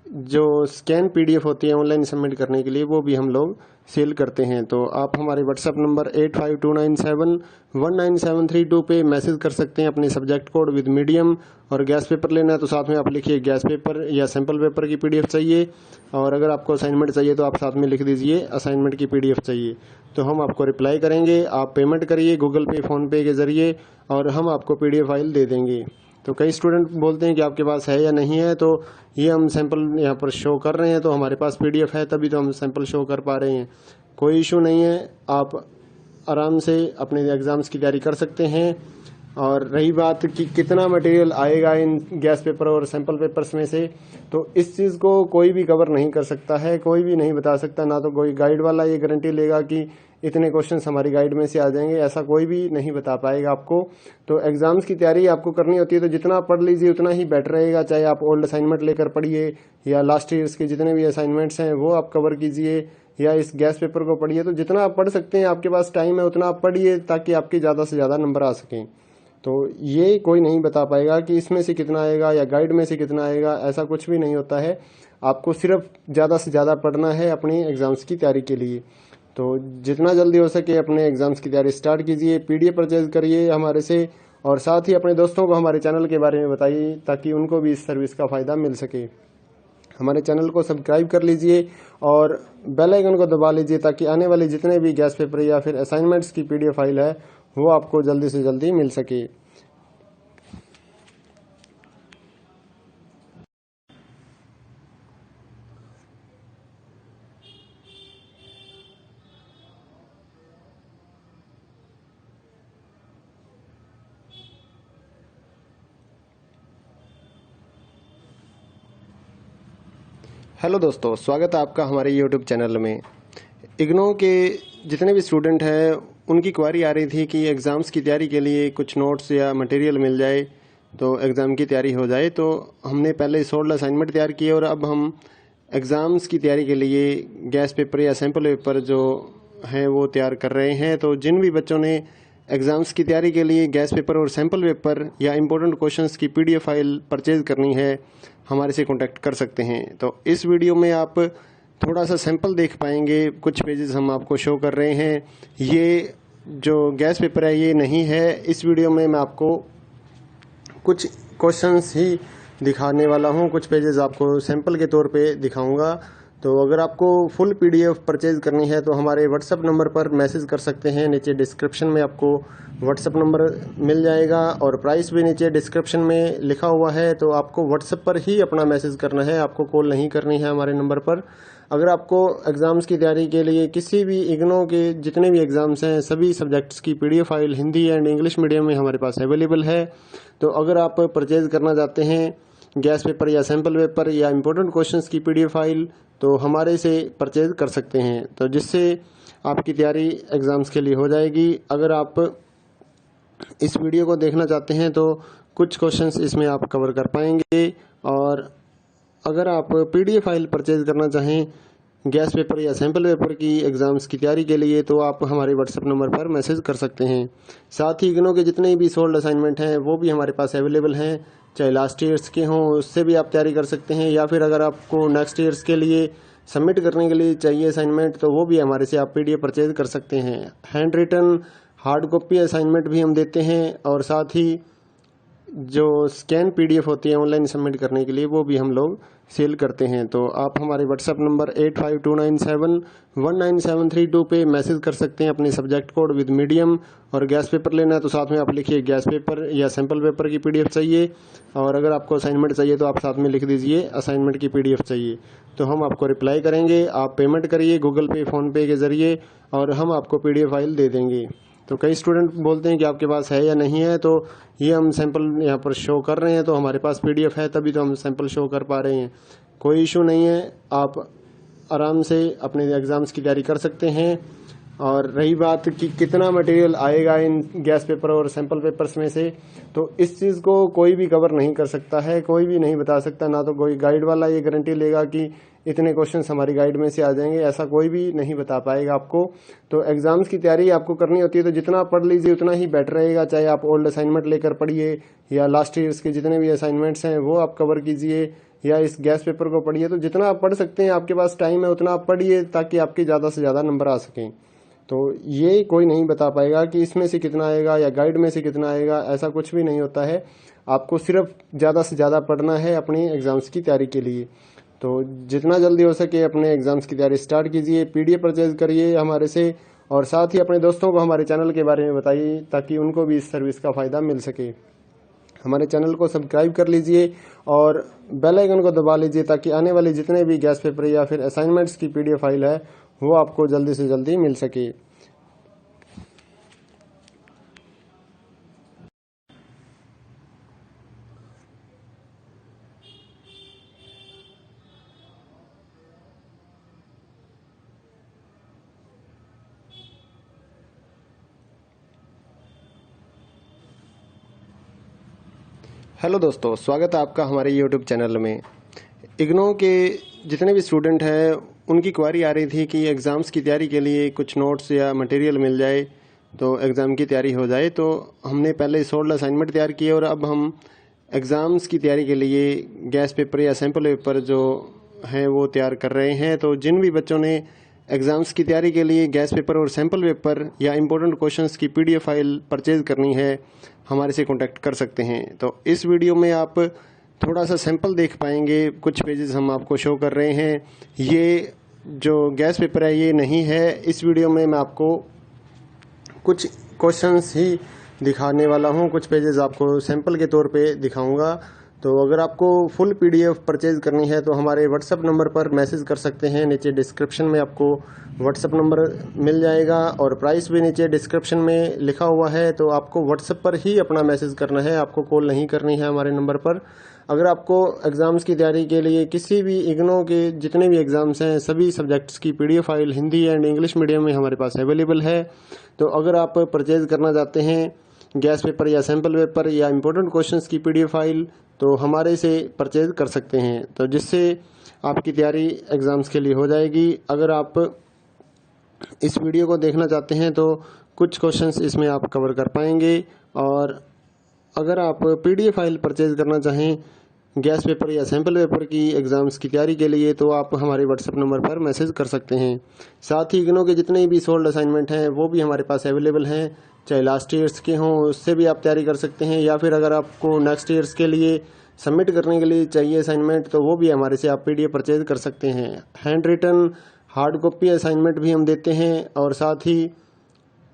Speaker 1: जो स्कैन PDF होती है ऑनलाइन सबमिट करने के लिए वो भी हम लोग सेल करते हैं। तो आप हमारे व्हाट्सएप नंबर 8529719732 पे मैसेज कर सकते हैं अपने सब्जेक्ट कोड विद मीडियम। और गैस पेपर लेना है तो साथ में आप लिखिए गैस पेपर या सैम्पल पेपर की PDF चाहिए, और अगर आपको असाइनमेंट चाहिए तो आप साथ में लिख दीजिए असाइनमेंट की PDF चाहिए, तो हम आपको रिप्लाई करेंगे। आप पेमेंट करिए गूगल पे फ़ोनपे के ज़रिए और हम आपको PDF फाइल दे देंगे। तो कई स्टूडेंट बोलते हैं कि आपके पास है या नहीं है, तो ये हम सैंपल यहाँ पर शो कर रहे हैं, तो हमारे पास PDF है तभी तो हम सैंपल शो कर पा रहे हैं। कोई इशू नहीं है, आप आराम से अपने एग्ज़ाम्स की तैयारी कर सकते हैं। और रही बात कि कितना मटेरियल आएगा इन गैस पेपर और सैंपल पेपर्स में से, तो इस चीज़ को कोई भी कवर नहीं कर सकता है, कोई भी नहीं बता सकता। ना तो कोई गाइड वाला ये गारंटी लेगा कि इतने क्वेश्चंस हमारी गाइड में से आ जाएंगे, ऐसा कोई भी नहीं बता पाएगा आपको। तो एग्ज़ाम्स की तैयारी आपको करनी होती है तो जितना पढ़ लीजिए उतना ही बेटर रहेगा, चाहे आप ओल्ड असाइनमेंट लेकर पढ़िए या लास्ट ईयर्स के जितने भी असाइनमेंट्स हैं वो आप कवर कीजिए, या इस गैस पेपर को पढ़िए। तो जितना आप पढ़ सकते हैं, आपके पास टाइम है उतना आप पढ़िए ताकि आपके ज़्यादा से ज़्यादा नंबर आ सकें। तो ये कोई नहीं बता पाएगा कि इसमें से कितना आएगा या गाइड में से कितना आएगा, ऐसा कुछ भी नहीं होता है। आपको सिर्फ ज़्यादा से ज़्यादा पढ़ना है अपनी एग्ज़ाम्स की तैयारी के लिए। तो जितना जल्दी हो सके अपने एग्ज़ाम्स की तैयारी स्टार्ट कीजिए, PDF परचेज़ करिए हमारे से, और साथ ही अपने दोस्तों को हमारे चैनल के बारे में बताइए ताकि उनको भी इस सर्विस का फ़ायदा मिल सके। हमारे चैनल को सब्सक्राइब कर लीजिए और बेल आइकन को दबा लीजिए ताकि आने वाले जितने भी गैस पेपर या फिर असाइनमेंट्स की PDF फाइल है वो आपको जल्दी से जल्दी मिल सके। हेलो दोस्तों, स्वागत है आपका हमारे यूट्यूब चैनल में। इग्नो के जितने भी स्टूडेंट हैं उनकी क्वारी आ रही थी कि एग्ज़ाम्स की तैयारी के लिए कुछ नोट्स या मटेरियल मिल जाए तो एग्ज़ाम की तैयारी हो जाए। तो हमने पहले 16 असाइनमेंट तैयार किए और अब हम एग्ज़ाम्स की तैयारी के लिए गैस पेपर या सैम्पल पेपर जो हैं वो तैयार कर रहे हैं। तो जिन भी बच्चों ने एग्ज़ाम्स की तैयारी के लिए गैस पेपर और सैम्पल पेपर या इम्पोर्टेंट क्वेश्चंस की PDF फाइल परचेज़ करनी है, हमारे से कांटेक्ट कर सकते हैं। तो इस वीडियो में आप थोड़ा सा सैंपल देख पाएंगे, कुछ पेजेस हम आपको शो कर रहे हैं। ये जो गैस पेपर है ये नहीं है। इस वीडियो में मैं आपको कुछ क्वेश्चंस ही दिखाने वाला हूँ, कुछ पेजेस आपको सैंपल के तौर पे दिखाऊंगा। तो अगर आपको फुल PDF परचेज़ करनी है तो हमारे व्हाट्सएप नंबर पर मैसेज कर सकते हैं। नीचे डिस्क्रिप्शन में आपको व्हाट्सएप नंबर मिल जाएगा और प्राइस भी नीचे डिस्क्रिप्शन में लिखा हुआ है। तो आपको व्हाट्सएप पर ही अपना मैसेज करना है, आपको कॉल नहीं करनी है हमारे नंबर पर। अगर आपको एग्ज़ाम्स की तैयारी के लिए किसी भी इग्नो के जितने भी एग्ज़ाम्स हैं सभी सब्जेक्ट्स की PDF file Hindi and English medium में हमारे पास अवेलेबल है। तो अगर आप परचेज़ करना चाहते हैं गैस पेपर या सैम्पल पेपर या इम्पोर्टेंट क्वेश्चंस की PDF फाइल तो हमारे से परचेज़ कर सकते हैं, तो जिससे आपकी तैयारी एग्ज़ाम्स के लिए हो जाएगी। अगर आप इस वीडियो को देखना चाहते हैं तो कुछ क्वेश्चंस इसमें आप कवर कर पाएंगे। और अगर आप PDF फाइल परचेज़ करना चाहें गैस पेपर या सैम्पल पेपर की एग्ज़ाम्स की तैयारी के लिए तो आप हमारे व्हाट्सएप नंबर पर मैसेज कर सकते हैं। साथ ही इग्नो के जितने भी सोल्ड असाइनमेंट हैं वो भी हमारे पास अवेलेबल हैं, चाहे लास्ट ईयर्स के हों उससे भी आप तैयारी कर सकते हैं, या फिर अगर आपको नेक्स्ट ईयर्स के लिए सबमिट करने के लिए चाहिए असाइनमेंट तो वो भी हमारे से आप PDF परचेज़ कर सकते हैं। Hand written hard copy assignment भी हम देते हैं, और साथ ही जो स्कैन PDF होती है ऑनलाइन सबमिट करने के लिए वो भी हम लोग सेल करते हैं। तो आप हमारे व्हाट्सएप नंबर 8529719732 पे मैसेज कर सकते हैं अपने सब्जेक्ट कोड विद मीडियम। और गैस पेपर लेना है तो साथ में आप लिखिए गैस पेपर या सैम्पल पेपर की PDF चाहिए, और अगर आपको असाइनमेंट चाहिए तो आप साथ में लिख दीजिए असाइनमेंट की PDF चाहिए, तो हम आपको रिप्लाई करेंगे। आप पेमेंट करिए गूगल पे फ़ोनपे के ज़रिए और हम आपको PDF फाइल दे देंगे। तो कई स्टूडेंट बोलते हैं कि आपके पास है या नहीं है, तो ये हम सैंपल यहाँ पर शो कर रहे हैं, तो हमारे पास PDF है तभी तो हम सैंपल शो कर पा रहे हैं। कोई इशू नहीं है, आप आराम से अपने एग्ज़ाम्स की तैयारी कर सकते हैं। और रही बात कि कितना मटेरियल आएगा इन गैस पेपर और सैंपल पेपर्स में से, तो इस चीज़ को कोई भी कवर नहीं कर सकता है, कोई भी नहीं बता सकता। ना तो कोई गाइड वाला ये गारंटी लेगा कि इतने क्वेश्चंस हमारी गाइड में से आ जाएंगे, ऐसा कोई भी नहीं बता पाएगा आपको। तो एग्ज़ाम्स की तैयारी आपको करनी होती है तो जितना आप पढ़ लीजिए उतना ही बेटर रहेगा। चाहे आप ओल्ड असाइनमेंट लेकर पढ़िए या लास्ट ईयर्स के जितने भी असाइनमेंट्स हैं वो आप कवर कीजिए, या इस गैस पेपर को पढ़िए। तो जितना आप पढ़ सकते हैं, आपके पास टाइम है उतना आप पढ़िए ताकि आपके ज़्यादा से ज़्यादा नंबर आ सकें। तो ये कोई नहीं बता पाएगा कि इसमें से कितना आएगा या गाइड में से कितना आएगा, ऐसा कुछ भी नहीं होता है। आपको सिर्फ ज़्यादा से ज़्यादा पढ़ना है अपनी एग्ज़ाम्स की तैयारी के लिए। तो जितना जल्दी हो सके अपने एग्ज़ाम्स की तैयारी स्टार्ट कीजिए, PDF परचेज़ करिए हमारे से, और साथ ही अपने दोस्तों को हमारे चैनल के बारे में बताइए ताकि उनको भी इस सर्विस का फ़ायदा मिल सके। हमारे चैनल को सब्सक्राइब कर लीजिए और बेल आइकन को दबा लीजिए ताकि आने वाले जितने भी गैस पेपर या फिर असाइनमेंट्स की PDF फाइल है वो आपको जल्दी से जल्दी मिल सके। हेलो दोस्तों, स्वागत है आपका हमारे YouTube चैनल में। इग्नो के जितने भी स्टूडेंट हैं उनकी क्वारी आ रही थी कि एग्ज़ाम्स की तैयारी के लिए कुछ नोट्स या मटेरियल मिल जाए तो एग्ज़ाम की तैयारी हो जाए। तो हमने पहले सोल्ड असाइनमेंट तैयार किए और अब हम एग्ज़ाम्स की तैयारी के लिए गैस पेपर या सैम्पल पेपर जो हैं वो तैयार कर रहे हैं। तो जिन भी बच्चों ने एग्ज़ाम्स की तैयारी के लिए गैस पेपर और सैम्पल पेपर या इम्पोर्टेंट क्वेश्चंस की PDF फाइल परचेज़ करनी है हमारे से कांटेक्ट कर सकते हैं। तो इस वीडियो में आप थोड़ा सा सैंपल देख पाएंगे, कुछ पेजेस हम आपको शो कर रहे हैं। ये जो गैस पेपर है ये नहीं है, इस वीडियो में मैं आपको कुछ क्वेश्चंस ही दिखाने वाला हूँ, कुछ पेजेस आपको सैंपल के तौर पे दिखाऊंगा। तो अगर आपको फुल PDF परचेज़ करनी है तो हमारे व्हाट्सएप नंबर पर मैसेज कर सकते हैं। नीचे डिस्क्रिप्शन में आपको व्हाट्सएप नंबर मिल जाएगा और प्राइस भी नीचे डिस्क्रिप्शन में लिखा हुआ है। तो आपको व्हाट्सएप पर ही अपना मैसेज करना है, आपको कॉल नहीं करनी है हमारे नंबर पर। अगर आपको एग्ज़ाम्स की तैयारी के लिए किसी भी इग्नो के जितने भी एग्ज़ाम्स हैं सभी सब्जेक्ट्स की PDF file Hindi and English medium में हमारे पास अवेलेबल है। तो अगर आप परचेज़ करना चाहते हैं गैस पेपर या सैम्पल पेपर या इम्पोर्टेंट क्वेश्चंस की PDF फाइल तो हमारे से परचेज़ कर सकते हैं, तो जिससे आपकी तैयारी एग्ज़ाम्स के लिए हो जाएगी। अगर आप इस वीडियो को देखना चाहते हैं तो कुछ क्वेश्चंस इसमें आप कवर कर पाएंगे। और अगर आप PDF फाइल परचेज़ करना चाहें गैस पेपर या सैम्पल पेपर की एग्ज़ाम्स की तैयारी के लिए तो आप हमारे व्हाट्सएप नंबर पर मैसेज कर सकते हैं। साथ ही इग्नो के जितने भी सोल्ड असाइनमेंट हैं वो भी हमारे पास अवेलेबल हैं, चाहे लास्ट ईयर्स के हों उससे भी आप तैयारी कर सकते हैं, या फिर अगर आपको नेक्स्ट ईयर्स के लिए सबमिट करने के लिए चाहिए असाइनमेंट तो वो भी हमारे से आप PDF परचेज़ कर सकते हैं। Hand written hard copy assignment भी हम देते हैं, और साथ ही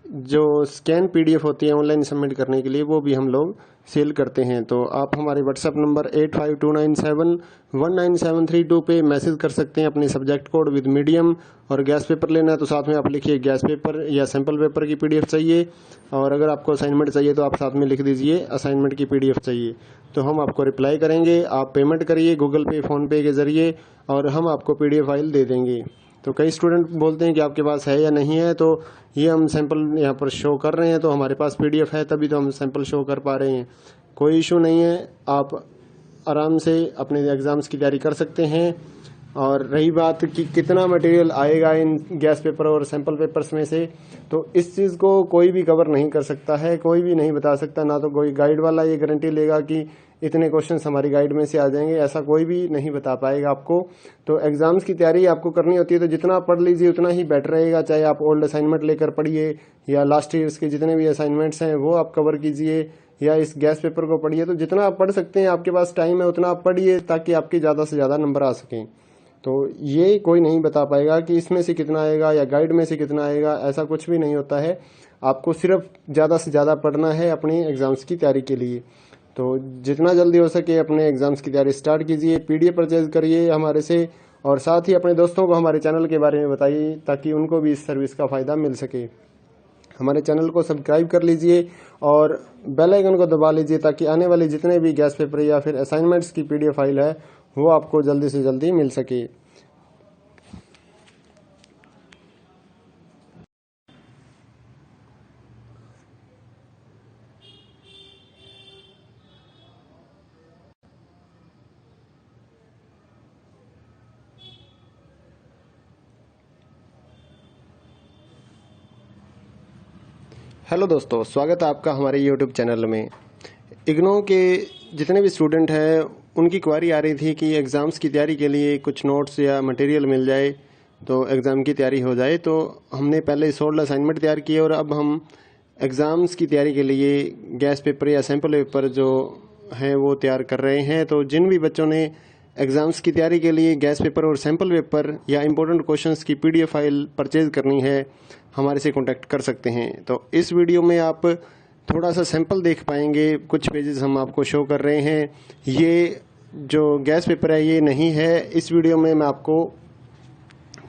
Speaker 1: जो स्कैन PDF होती है ऑनलाइन सबमिट करने के लिए वो भी हम लोग सेल करते हैं। तो आप हमारे व्हाट्सएप नंबर 8529719732 पे मैसेज कर सकते हैं अपने सब्जेक्ट कोड विद मीडियम। और गैस पेपर लेना है तो साथ में आप लिखिए गैस पेपर या सैम्पल पेपर की PDF चाहिए। और अगर आपको असाइनमेंट चाहिए तो आप साथ में लिख दीजिए असाइनमेंट की PDF चाहिए। तो हम आपको रिप्लाई करेंगे। आप पेमेंट करिए गूगल पे, फ़ोनपे के ज़रिए और हम आपको PDF फाइल दे देंगे। तो कई स्टूडेंट बोलते हैं कि आपके पास है या नहीं है, तो ये हम सैंपल यहाँ पर शो कर रहे हैं, तो हमारे पास PDF है तभी तो हम सैंपल शो कर पा रहे हैं। कोई इशू नहीं है, आप आराम से अपने एग्ज़ाम्स की तैयारी कर सकते हैं। और रही बात कि कितना मटेरियल आएगा इन गैस पेपर और सैंपल पेपर्स में से, तो इस चीज़ को कोई भी कवर नहीं कर सकता है, कोई भी नहीं बता सकता। ना तो कोई गाइड वाला ये गारंटी लेगा कि इतने क्वेश्चंस हमारी गाइड में से आ जाएंगे, ऐसा कोई भी नहीं बता पाएगा आपको। तो एग्ज़ाम्स की तैयारी आपको करनी होती है तो जितना पढ़ लीजिए उतना ही बेटर रहेगा। चाहे आप ओल्ड असाइनमेंट लेकर पढ़िए या लास्ट ईयर्स के जितने भी असाइनमेंट्स हैं वो आप कवर कीजिए, या इस गैस पेपर को पढ़िए। तो जितना आप पढ़ सकते हैं, आपके पास टाइम है उतना आप पढ़िए ताकि आपके ज़्यादा से ज़्यादा नंबर आ सकें। तो ये कोई नहीं बता पाएगा कि इसमें से कितना आएगा या गाइड में से कितना आएगा, ऐसा कुछ भी नहीं होता है। आपको सिर्फ ज़्यादा से ज़्यादा पढ़ना है अपनी एग्ज़ाम्स की तैयारी के लिए। तो जितना जल्दी हो सके अपने एग्ज़ाम्स की तैयारी स्टार्ट कीजिए, PDF परचेज करिए हमारे से, और साथ ही अपने दोस्तों को हमारे चैनल के बारे में बताइए ताकि उनको भी इस सर्विस का फ़ायदा मिल सके। हमारे चैनल को सब्सक्राइब कर लीजिए और बेल आइकन को दबा लीजिए ताकि आने वाले जितने भी गैस पेपर या फिर असाइनमेंट्स की PDF फाइल है वो आपको जल्दी से जल्दी मिल सके। हेलो दोस्तों, स्वागत है आपका हमारे YouTube चैनल में। इग्नो के जितने भी स्टूडेंट हैं उनकी क्वारी आ रही थी कि एग्ज़ाम्स की तैयारी के लिए कुछ नोट्स या मटेरियल मिल जाए तो एग्ज़ाम की तैयारी हो जाए। तो हमने पहले 16 असाइनमेंट तैयार किए और अब हम एग्ज़ाम्स की तैयारी के लिए गैस पेपर या सैम्पल पेपर जो हैं वो तैयार कर रहे हैं। तो जिन भी बच्चों ने एग्ज़ाम्स की तैयारी के लिए गैस पेपर और सैम्पल पेपर या इम्पोर्टेंट क्वेश्चंस की PDF फाइल परचेज़ करनी है, हमारे से कांटेक्ट कर सकते हैं। तो इस वीडियो में आप थोड़ा सा सैंपल देख पाएंगे, कुछ पेजेस हम आपको शो कर रहे हैं। ये जो गैस पेपर है ये नहीं है। इस वीडियो में मैं आपको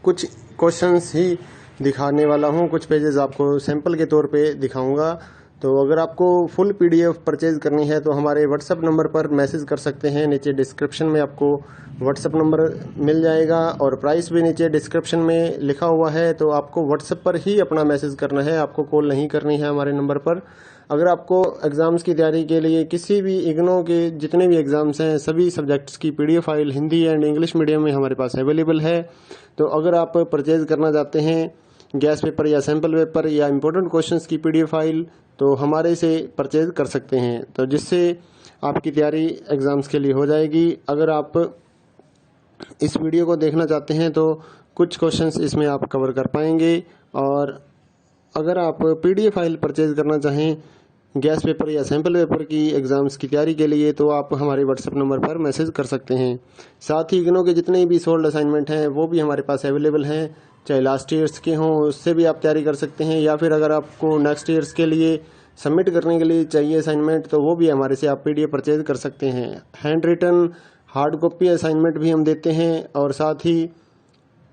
Speaker 1: कुछ क्वेश्चंस ही दिखाने वाला हूँ, कुछ पेजेस आपको सैंपल के तौर पे दिखाऊंगा। तो अगर आपको फुल PDF परचेज करनी है तो हमारे व्हाट्सएप नंबर पर मैसेज कर सकते हैं। नीचे डिस्क्रिप्शन में आपको व्हाट्सएप नंबर मिल जाएगा और प्राइस भी नीचे डिस्क्रिप्शन में लिखा हुआ है। तो आपको व्हाट्सएप पर ही अपना मैसेज करना है, आपको कॉल नहीं करनी है हमारे नंबर पर। अगर आपको एग्ज़ाम्स की तैयारी के लिए किसी भी इग्नो के जितने भी एग्ज़ाम्स हैं सभी सब्जेक्ट्स की PDF file Hindi and English medium में हमारे पास अवेलेबल है। तो अगर आप परचेज़ करना चाहते हैं गैस पेपर या सैम्पल पेपर या इम्पोर्टेंट क्वेश्चंस की PDF फाइल तो हमारे से परचेज कर सकते हैं, तो जिससे आपकी तैयारी एग्ज़ाम्स के लिए हो जाएगी। अगर आप इस वीडियो को देखना चाहते हैं तो कुछ क्वेश्चंस इसमें आप कवर कर पाएंगे। और अगर आप PDF फाइल परचेज करना चाहें गैस पेपर या सैम्पल पेपर की एग्ज़ाम्स की तैयारी के लिए तो आप हमारे व्हाट्सएप नंबर पर मैसेज कर सकते हैं। साथ ही इग्नो के जितने भी सोल्ड असाइनमेंट हैं वो भी हमारे पास अवेलेबल हैं, चाहे लास्ट ईयर्स के हों उससे भी आप तैयारी कर सकते हैं, या फिर अगर आपको नेक्स्ट ईयर्स के लिए सबमिट करने के लिए चाहिए असाइनमेंट तो वो भी हमारे से आप PDF परचेज कर सकते हैं। Hand written hard copy assignment भी हम देते हैं और साथ ही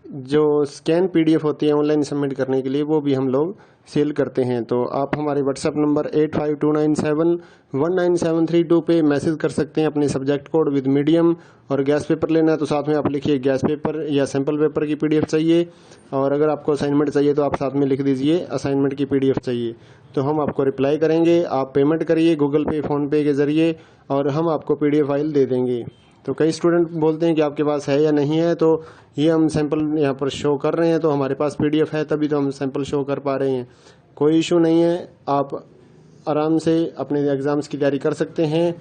Speaker 1: जो स्कैन PDF होती है ऑनलाइन सबमिट करने के लिए वो भी हम लोग सेल करते हैं। तो आप हमारे व्हाट्सएप नंबर 8529719732 पे मैसेज कर सकते हैं अपने सब्जेक्ट कोड विद मीडियम। और गैस पेपर लेना है तो साथ में आप लिखिए गैस पेपर या सैम्पल पेपर की PDF चाहिए। और अगर आपको असाइनमेंट चाहिए तो आप साथ में लिख दीजिए असाइनमेंट की PDF चाहिए। तो हम आपको रिप्लाई करेंगे। आप पेमेंट करिए गूगल पे, फ़ोनपे के ज़रिए और हम आपको PDF फाइल दे देंगे। तो कई स्टूडेंट बोलते हैं कि आपके पास है या नहीं है, तो ये हम सैंपल यहाँ पर शो कर रहे हैं, तो हमारे पास PDF है तभी तो हम सैंपल शो कर पा रहे हैं। कोई इशू नहीं है, आप आराम से अपने एग्ज़ाम्स की तैयारी कर सकते हैं।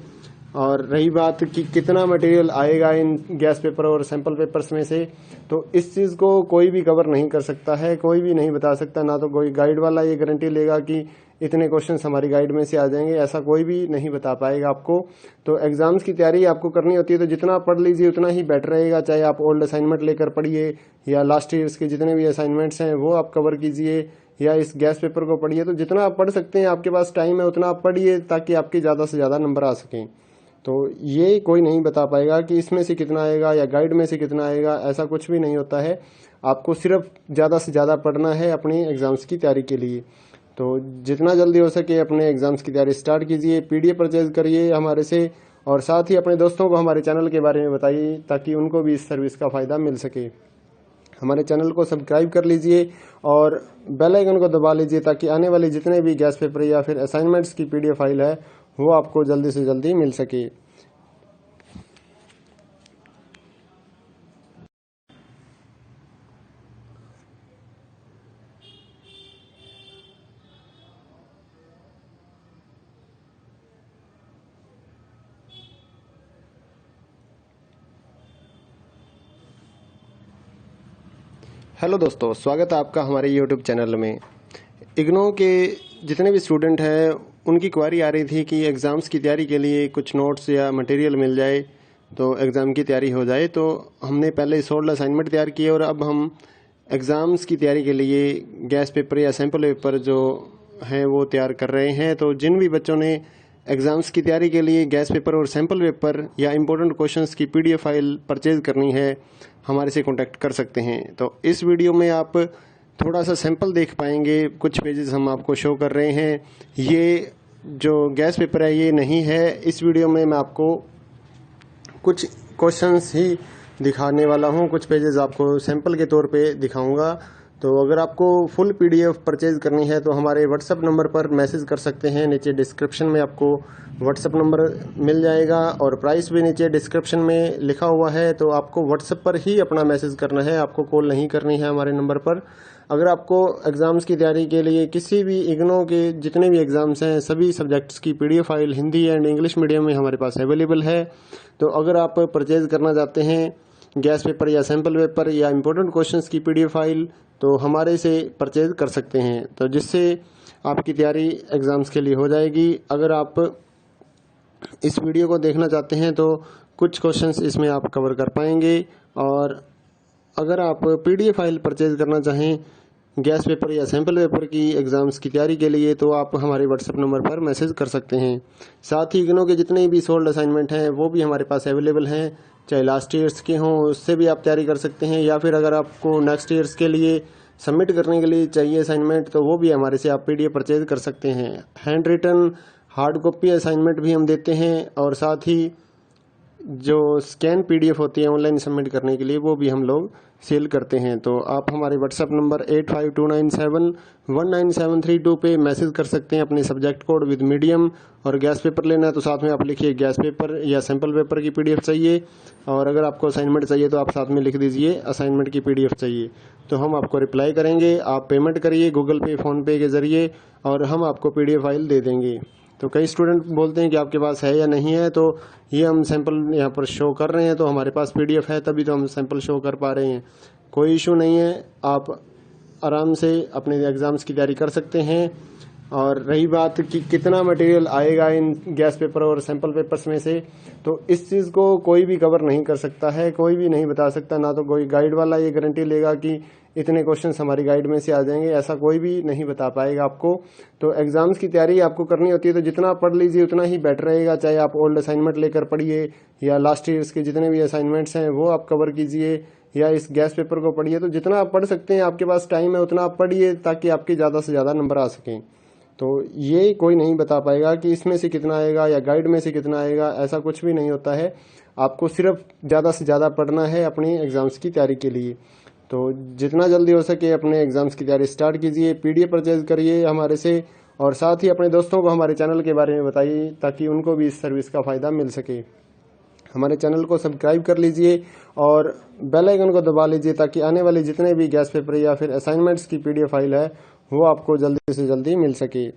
Speaker 1: और रही बात कि कितना मटेरियल आएगा इन गैस पेपर और सैंपल पेपर्स में से, तो इस चीज़ को कोई भी कवर नहीं कर सकता है, कोई भी नहीं बता सकता। ना तो कोई गाइड वाला ये गारंटी लेगा कि इतने क्वेश्चंस हमारी गाइड में से आ जाएंगे, ऐसा कोई भी नहीं बता पाएगा आपको। तो एग्ज़ाम्स की तैयारी आपको करनी होती है तो जितना पढ़ लीजिए उतना ही बेटर रहेगा। चाहे आप ओल्ड असाइनमेंट लेकर पढ़िए या लास्ट ईयर्स के जितने भी असाइनमेंट्स हैं वो आप कवर कीजिए, या इस गैस पेपर को पढ़िए। तो जितना आप पढ़ सकते हैं, आपके पास टाइम है उतना आप पढ़िए, ताकि आपके ज़्यादा से ज़्यादा नंबर आ सकें। तो ये कोई नहीं बता पाएगा कि इसमें से कितना आएगा या गाइड में से कितना आएगा, ऐसा कुछ भी नहीं होता है। आपको सिर्फ ज़्यादा से ज़्यादा पढ़ना है अपनी एग्ज़ाम्स की तैयारी के लिए। तो जितना जल्दी हो सके अपने एग्ज़ाम्स की तैयारी स्टार्ट कीजिए, PDF परचेज़ करिए हमारे से, और साथ ही अपने दोस्तों को हमारे चैनल के बारे में बताइए, ताकि उनको भी इस सर्विस का फ़ायदा मिल सके। हमारे चैनल को सब्सक्राइब कर लीजिए और बेल आइकन को दबा लीजिए, ताकि आने वाले जितने भी गैस पेपर या फिर असाइनमेंट्स की PDF फाइल है वो आपको जल्दी से जल्दी मिल सके। हेलो दोस्तों, स्वागत है आपका हमारे YouTube चैनल में। इग्नो के जितने भी स्टूडेंट हैं उनकी क्वारी आ रही थी कि एग्ज़ाम्स की तैयारी के लिए कुछ नोट्स या मटेरियल मिल जाए तो एग्ज़ाम की तैयारी हो जाए। तो हमने पहले 16 असाइनमेंट तैयार किए और अब हम एग्ज़ाम्स की तैयारी के लिए गैस पेपर या सैम्पल पेपर जो हैं वो तैयार कर रहे हैं। तो जिन भी बच्चों ने एग्ज़ाम्स की तैयारी के लिए गैस पेपर और सैम्पल पेपर या इम्पोर्टेंट क्वेश्चंस की PDF फाइल परचेज़ करनी है, हमारे से कांटेक्ट कर सकते हैं। तो इस वीडियो में आप थोड़ा सा सैंपल देख पाएंगे, कुछ पेजेस हम आपको शो कर रहे हैं। ये जो गैस पेपर है ये नहीं है। इस वीडियो में मैं आपको कुछ क्वेश्चंस ही दिखाने वाला हूँ, कुछ पेजेस आपको सैंपल के तौर पे दिखाऊंगा। तो अगर आपको फुल PDF परचेज़ करनी है तो हमारे WhatsApp नंबर पर मैसेज कर सकते हैं। नीचे डिस्क्रिप्शन में आपको WhatsApp नंबर मिल जाएगा और प्राइस भी नीचे डिस्क्रिप्शन में लिखा हुआ है। तो आपको WhatsApp पर ही अपना मैसेज करना है, आपको कॉल नहीं करनी है हमारे नंबर पर। अगर आपको एग्ज़ाम्स की तैयारी के लिए किसी भी इग्नो के जितने भी एग्ज़ाम्स हैं सभी सब्जेक्ट्स की PDF file Hindi and English medium में हमारे पास अवेलेबल है। तो अगर आप परचेज़ करना चाहते हैं गैस पेपर या सैम्पल पेपर या इम्पोर्टेंट क्वेश्चंस की PDF फाइल, तो हमारे से परचेज़ कर सकते हैं, तो जिससे आपकी तैयारी एग्ज़ाम्स के लिए हो जाएगी। अगर आप इस वीडियो को देखना चाहते हैं तो कुछ क्वेश्चंस इसमें आप कवर कर पाएंगे। और अगर आप PDF फाइल परचेज़ करना चाहें गैस पेपर या सैम्पल पेपर की एग्ज़ाम्स की तैयारी के लिए, तो आप हमारे WhatsApp नंबर पर मैसेज कर सकते हैं। साथ ही इग्नो के जितने भी सोल्ड असाइनमेंट हैं वो भी हमारे पास अवेलेबल हैं, चाहे लास्ट ईयर्स के हों उससे भी आप तैयारी कर सकते हैं, या फिर अगर आपको नेक्स्ट ईयर्स के लिए सबमिट करने के लिए चाहिए असाइनमेंट तो वो भी हमारे से आप PDF परचेज़ कर सकते हैं। Hand written hard copy assignment भी हम देते हैं, और साथ ही जो स्कैन PDF होती है ऑनलाइन सबमिट करने के लिए वो भी हम लोग सेल करते हैं। तो आप हमारे WhatsApp नंबर 8529719732 पे मैसेज कर सकते हैं अपने सब्जेक्ट कोड विद मीडियम। और गैस पेपर लेना है तो साथ में आप लिखिए गैस पेपर या सैम्पल पेपर की PDF चाहिए, और अगर आपको असाइनमेंट चाहिए तो आप साथ में लिख दीजिए असाइनमेंट की PDF चाहिए, तो हम आपको रिप्लाई करेंगे। आप पेमेंट करिए गूगल पे फ़ोनपे के ज़रिए और हम आपको PDF फाइल दे देंगे। तो कई स्टूडेंट बोलते हैं कि आपके पास है या नहीं है, तो ये हम सैंपल यहाँ पर शो कर रहे हैं, तो हमारे पास PDF है तभी तो हम सैंपल शो कर पा रहे हैं। कोई इशू नहीं है, आप आराम से अपने एग्ज़ाम्स की तैयारी कर सकते हैं। और रही बात कि कितना मटेरियल आएगा इन गैस पेपर और सैंपल पेपर्स में से, तो इस चीज़ को कोई भी कवर नहीं कर सकता है, कोई भी नहीं बता सकता। ना तो कोई गाइड वाला ये गारंटी लेगा कि इतने क्वेश्चंस हमारी गाइड में से आ जाएंगे, ऐसा कोई भी नहीं बता पाएगा आपको। तो एग्ज़ाम्स की तैयारी आपको करनी होती है तो जितना पढ़ लीजिए उतना ही बेटर रहेगा। चाहे आप ओल्ड असाइनमेंट लेकर पढ़िए या लास्ट ईयर्स के जितने भी असाइनमेंट्स हैं वो आप कवर कीजिए, या इस गैस पेपर को पढ़िए। तो जितना आप पढ़ सकते हैं, आपके पास टाइम है उतना आप पढ़िए, ताकि आपके ज़्यादा से ज़्यादा नंबर आ सकें। तो ये कोई नहीं बता पाएगा कि इसमें से कितना आएगा या गाइड में से कितना आएगा, ऐसा कुछ भी नहीं होता है। आपको सिर्फ ज़्यादा से ज़्यादा पढ़ना है अपनी एग्ज़ाम्स की तैयारी के लिए। तो जितना जल्दी हो सके अपने एग्ज़ाम्स की तैयारी स्टार्ट कीजिए, PDF परचेज़ करिए हमारे से, और साथ ही अपने दोस्तों को हमारे चैनल के बारे में बताइए, ताकि उनको भी इस सर्विस का फ़ायदा मिल सके। हमारे चैनल को सब्सक्राइब कर लीजिए और बेल आइकन को दबा लीजिए, ताकि आने वाले जितने भी गैस पेपर या फिर असाइनमेंट्स की PDF फाइल है वो आपको जल्दी से जल्दी मिल सके।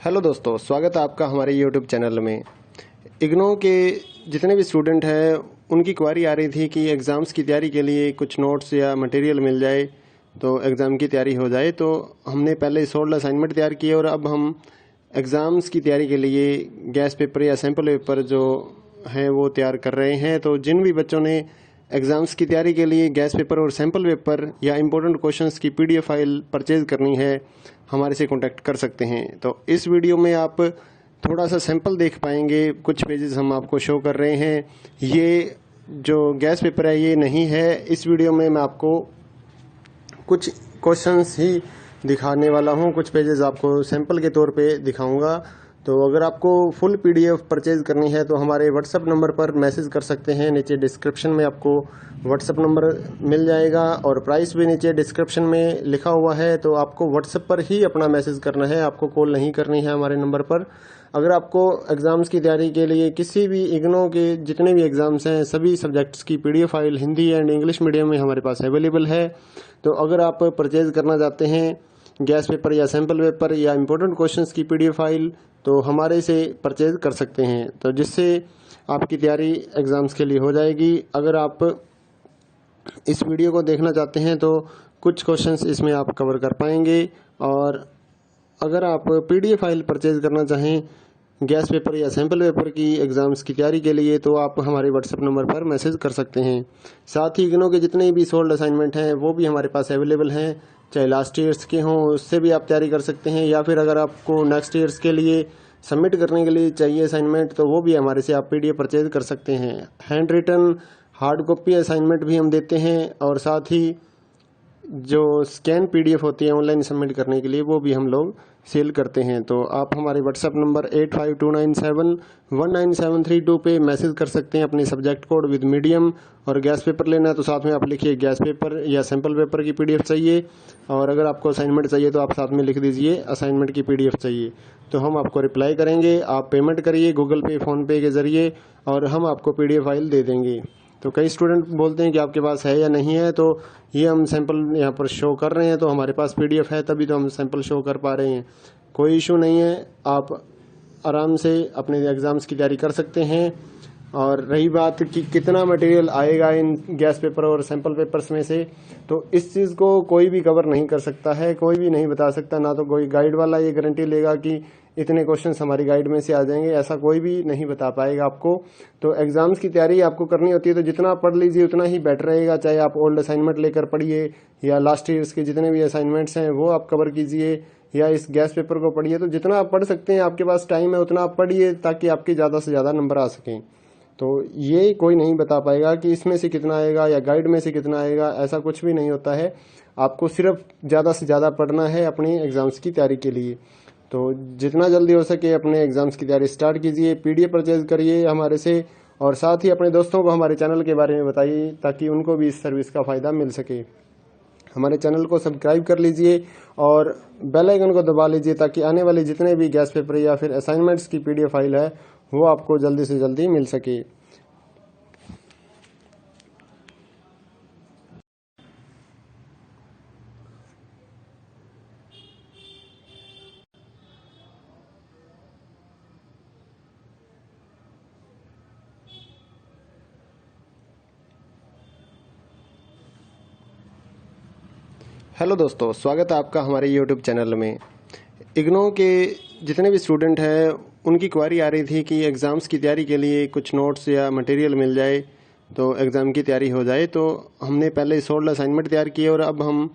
Speaker 1: हेलो दोस्तों, स्वागत है आपका हमारे YouTube चैनल में। इग्नो के जितने भी स्टूडेंट हैं उनकी क्वारी आ रही थी कि एग्ज़ाम्स की तैयारी के लिए कुछ नोट्स या मटेरियल मिल जाए तो एग्ज़ाम की तैयारी हो जाए। तो हमने पहले 16 असाइनमेंट तैयार किए और अब हम एग्ज़ाम्स की तैयारी के लिए गैस पेपर या सैम्पल पेपर जो हैं वो तैयार कर रहे हैं। तो जिन भी बच्चों ने एग्ज़ाम्स की तैयारी के लिए गैस पेपर और सैम्पल पेपर या इम्पोर्टेंट क्वेश्चंस की PDF फाइल परचेज़ करनी है, हमारे से कॉन्टैक्ट कर सकते हैं। तो इस वीडियो में आप थोड़ा सा सैंपल देख पाएंगे, कुछ पेजेस हम आपको शो कर रहे हैं। ये जो गैस पेपर है ये नहीं है। इस वीडियो में मैं आपको कुछ क्वेश्चंस ही दिखाने वाला हूं, कुछ पेजेस आपको सैंपल के तौर पे दिखाऊंगा। तो अगर आपको फुल PDF परचेज करनी है तो हमारे व्हाट्सएप नंबर पर मैसेज कर सकते हैं। नीचे डिस्क्रिप्शन में आपको व्हाट्सएप नंबर मिल जाएगा और प्राइस भी नीचे डिस्क्रिप्शन में लिखा हुआ है। तो आपको व्हाट्सएप पर ही अपना मैसेज करना है, आपको कॉल नहीं करनी है हमारे नंबर पर। अगर आपको एग्ज़ाम्स की तैयारी के लिए किसी भी इग्नो के जितने भी एग्ज़ाम्स हैं सभी सब्जेक्ट्स की PDF file Hindi and English medium में हमारे पास अवेलेबल है। तो अगर आप परचेज़ करना चाहते हैं गैस पेपर या सैम्पल पेपर या इम्पोर्टेंट क्वेश्चंस की PDF फाइल तो हमारे से परचेज़ कर सकते हैं, तो जिससे आपकी तैयारी एग्ज़ाम्स के लिए हो जाएगी। अगर आप इस वीडियो को देखना चाहते हैं तो कुछ क्वेश्चंस इसमें आप कवर कर पाएंगे। और अगर आप PDF फाइल परचेज़ करना चाहें गैस पेपर या सैम्पल पेपर की एग्ज़ाम्स की तैयारी के लिए तो आप हमारे व्हाट्सएप नंबर पर मैसेज कर सकते हैं। साथ ही इग्नो के जितने भी सोल्ड असाइनमेंट हैं वो भी हमारे पास अवेलेबल हैं, चाहे लास्ट ईयर्स के हों उससे भी आप तैयारी कर सकते हैं, या फिर अगर आपको नेक्स्ट ईयर्स के लिए सबमिट करने के लिए चाहिए असाइनमेंट तो वो भी हमारे से आप PDF परचेज कर सकते हैं। Hand written hard copy assignment भी हम देते हैं और साथ ही जो स्कैन PDF होती है ऑनलाइन सबमिट करने के लिए वो भी हम लोग सेल करते हैं। तो आप हमारे व्हाट्सएप नंबर 8529719732 पे मैसेज कर सकते हैं अपने सब्जेक्ट कोड विद मीडियम। और गैस पेपर लेना है तो साथ में आप लिखिए गैस पेपर या सैम्पल पेपर की PDF चाहिए, और अगर आपको असाइनमेंट चाहिए तो आप साथ में लिख दीजिए असाइनमेंट की PDF चाहिए, तो हम आपको रिप्लाई करेंगे। आप पेमेंट करिए गूगल पे फ़ोनपे के ज़रिए और हम आपको PDF फाइल दे देंगे। तो कई स्टूडेंट बोलते हैं कि आपके पास है या नहीं है, तो ये हम सैंपल यहाँ पर शो कर रहे हैं, तो हमारे पास PDF है तभी तो हम सैंपल शो कर पा रहे हैं। कोई इशू नहीं है, आप आराम से अपने एग्ज़ाम्स की तैयारी कर सकते हैं। और रही बात कि कितना मटेरियल आएगा इन गैस पेपर और सैंपल पेपर्स में से, तो इस चीज़ को कोई भी कवर नहीं कर सकता है, कोई भी नहीं बता सकता। ना तो कोई गाइड वाला ये गारंटी लेगा कि इतने क्वेश्चंस हमारी गाइड में से आ जाएंगे, ऐसा कोई भी नहीं बता पाएगा आपको। तो एग्ज़ाम्स की तैयारी आपको करनी होती है तो जितना पढ़ लीजिए उतना ही बेटर रहेगा। चाहे आप ओल्ड असाइनमेंट लेकर पढ़िए या लास्ट ईयर्स के जितने भी असाइनमेंट्स हैं वो आप कवर कीजिए, या इस गैस पेपर को पढ़िए। तो जितना आप पढ़ सकते हैं, आपके पास टाइम है उतना आप पढ़िए ताकि आपके ज़्यादा से ज़्यादा नंबर आ सकें। तो ये कोई नहीं बता पाएगा कि इसमें से कितना आएगा या गाइड में से कितना आएगा, ऐसा कुछ भी नहीं होता है। आपको सिर्फ ज़्यादा से ज़्यादा पढ़ना है अपनी एग्ज़ाम्स की तैयारी के लिए। तो जितना जल्दी हो सके अपने एग्ज़ाम्स की तैयारी स्टार्ट कीजिए, PDF परचेज़ करिए हमारे से, और साथ ही अपने दोस्तों को हमारे चैनल के बारे में बताइए ताकि उनको भी इस सर्विस का फ़ायदा मिल सके। हमारे चैनल को सब्सक्राइब कर लीजिए और बेल आइकन को दबा लीजिए ताकि आने वाले जितने भी गैस पेपर या फिर असाइनमेंट्स की PDF फाइल है वो आपको जल्दी से जल्दी मिल सके। हेलो दोस्तों, स्वागत है आपका हमारे YouTube चैनल में। इग्नो के जितने भी स्टूडेंट हैं उनकी क्वारी आ रही थी कि एग्ज़ाम्स की तैयारी के लिए कुछ नोट्स या मटेरियल मिल जाए तो एग्ज़ाम की तैयारी हो जाए। तो हमने पहले 16 असाइनमेंट तैयार किए और अब हम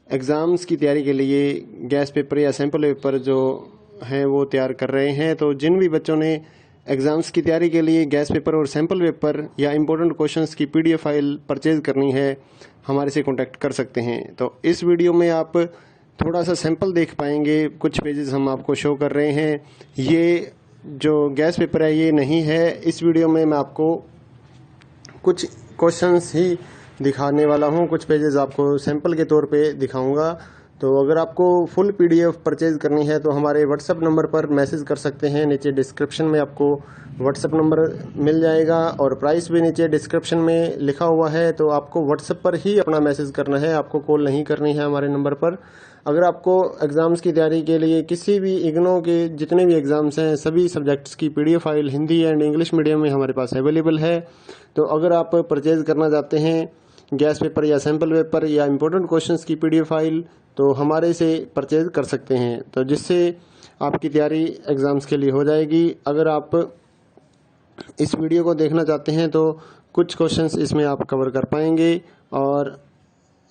Speaker 1: एग्ज़ाम्स की तैयारी के लिए गैस पेपर या सैम्पल पेपर जो हैं वो तैयार कर रहे हैं। तो जिन भी बच्चों ने एग्ज़ाम्स की तैयारी के लिए गैस पेपर और सैम्पल पेपर या इम्पोर्टेंट क्वेश्चंस की PDF फाइल परचेज़ करनी है, हमारे से कॉन्टैक्ट कर सकते हैं। तो इस वीडियो में आप थोड़ा सा सैंपल देख पाएंगे, कुछ पेजेस हम आपको शो कर रहे हैं। ये जो गैस पेपर है ये नहीं है। इस वीडियो में मैं आपको कुछ क्वेश्चंस ही दिखाने वाला हूं, कुछ पेजेस आपको सैंपल के तौर पे दिखाऊंगा। तो अगर आपको फुल PDF परचेज करनी है तो हमारे व्हाट्सएप नंबर पर मैसेज कर सकते हैं। नीचे डिस्क्रिप्शन में आपको व्हाट्सएप नंबर मिल जाएगा और प्राइस भी नीचे डिस्क्रिप्शन में लिखा हुआ है। तो आपको व्हाट्सएप पर ही अपना मैसेज करना है, आपको कॉल नहीं करनी है हमारे नंबर पर। अगर आपको एग्ज़ाम्स की तैयारी के लिए किसी भी इग्नो के जितने भी एग्ज़ाम्स हैं सभी सब्जेक्ट्स की PDF file Hindi and English medium में हमारे पास अवेलेबल है। तो अगर आप परचेज़ करना चाहते हैं गैस पेपर या सैम्पल पेपर या इम्पोर्टेंट क्वेश्चंस की PDF फाइल, तो हमारे से परचेज़ कर सकते हैं, तो जिससे आपकी तैयारी एग्ज़ाम्स के लिए हो जाएगी। अगर आप इस वीडियो को देखना चाहते हैं तो कुछ क्वेश्चंस इसमें आप कवर कर पाएंगे। और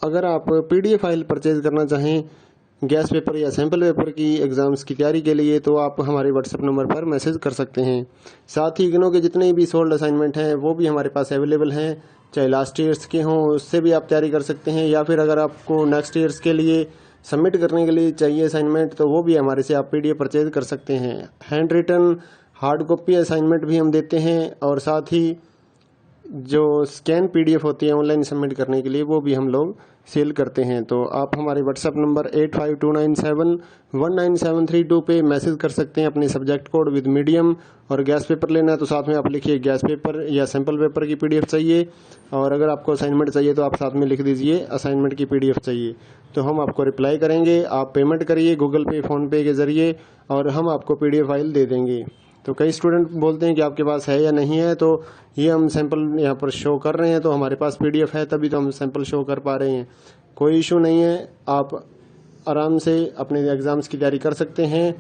Speaker 1: अगर आप PDF फाइल परचेज़ करना चाहें गैस पेपर या सैम्पल पेपर की एग्ज़ाम्स की तैयारी के लिए, तो आप हमारे WhatsApp नंबर पर मैसेज कर सकते हैं। साथ ही इग्नो के जितने भी सोल्ड असाइनमेंट हैं वो भी हमारे पास अवेलेबल हैं, चाहे लास्ट ईयर्स के हों उससे भी आप तैयारी कर सकते हैं, या फिर अगर आपको नेक्स्ट ईयर्स के लिए सबमिट करने के लिए चाहिए असाइनमेंट तो वो भी हमारे से आप PDF परचेज़ कर सकते हैं। Hand written hard copy assignment भी हम देते हैं, और साथ ही जो स्कैन PDF होती है ऑनलाइन सबमिट करने के लिए वो भी हम लोग सेल करते हैं। तो आप हमारे WhatsApp नंबर 8529719732 पे मैसेज कर सकते हैं अपने सब्जेक्ट कोड विद मीडियम। और गैस पेपर लेना है तो साथ में आप लिखिए गैस पेपर या सैम्पल पेपर की PDF चाहिए, और अगर आपको असाइनमेंट चाहिए तो आप साथ में लिख दीजिए असाइनमेंट की PDF चाहिए, तो हम आपको रिप्लाई करेंगे। आप पेमेंट करिए गूगल पे फ़ोनपे के ज़रिए और हम आपको PDF फाइल दे देंगे। तो कई स्टूडेंट बोलते हैं कि आपके पास है या नहीं है, तो ये हम सैंपल यहाँ पर शो कर रहे हैं, तो हमारे पास PDF है तभी तो हम सैंपल शो कर पा रहे हैं। कोई इशू नहीं है, आप आराम से अपने एग्ज़ाम्स की तैयारी कर सकते हैं।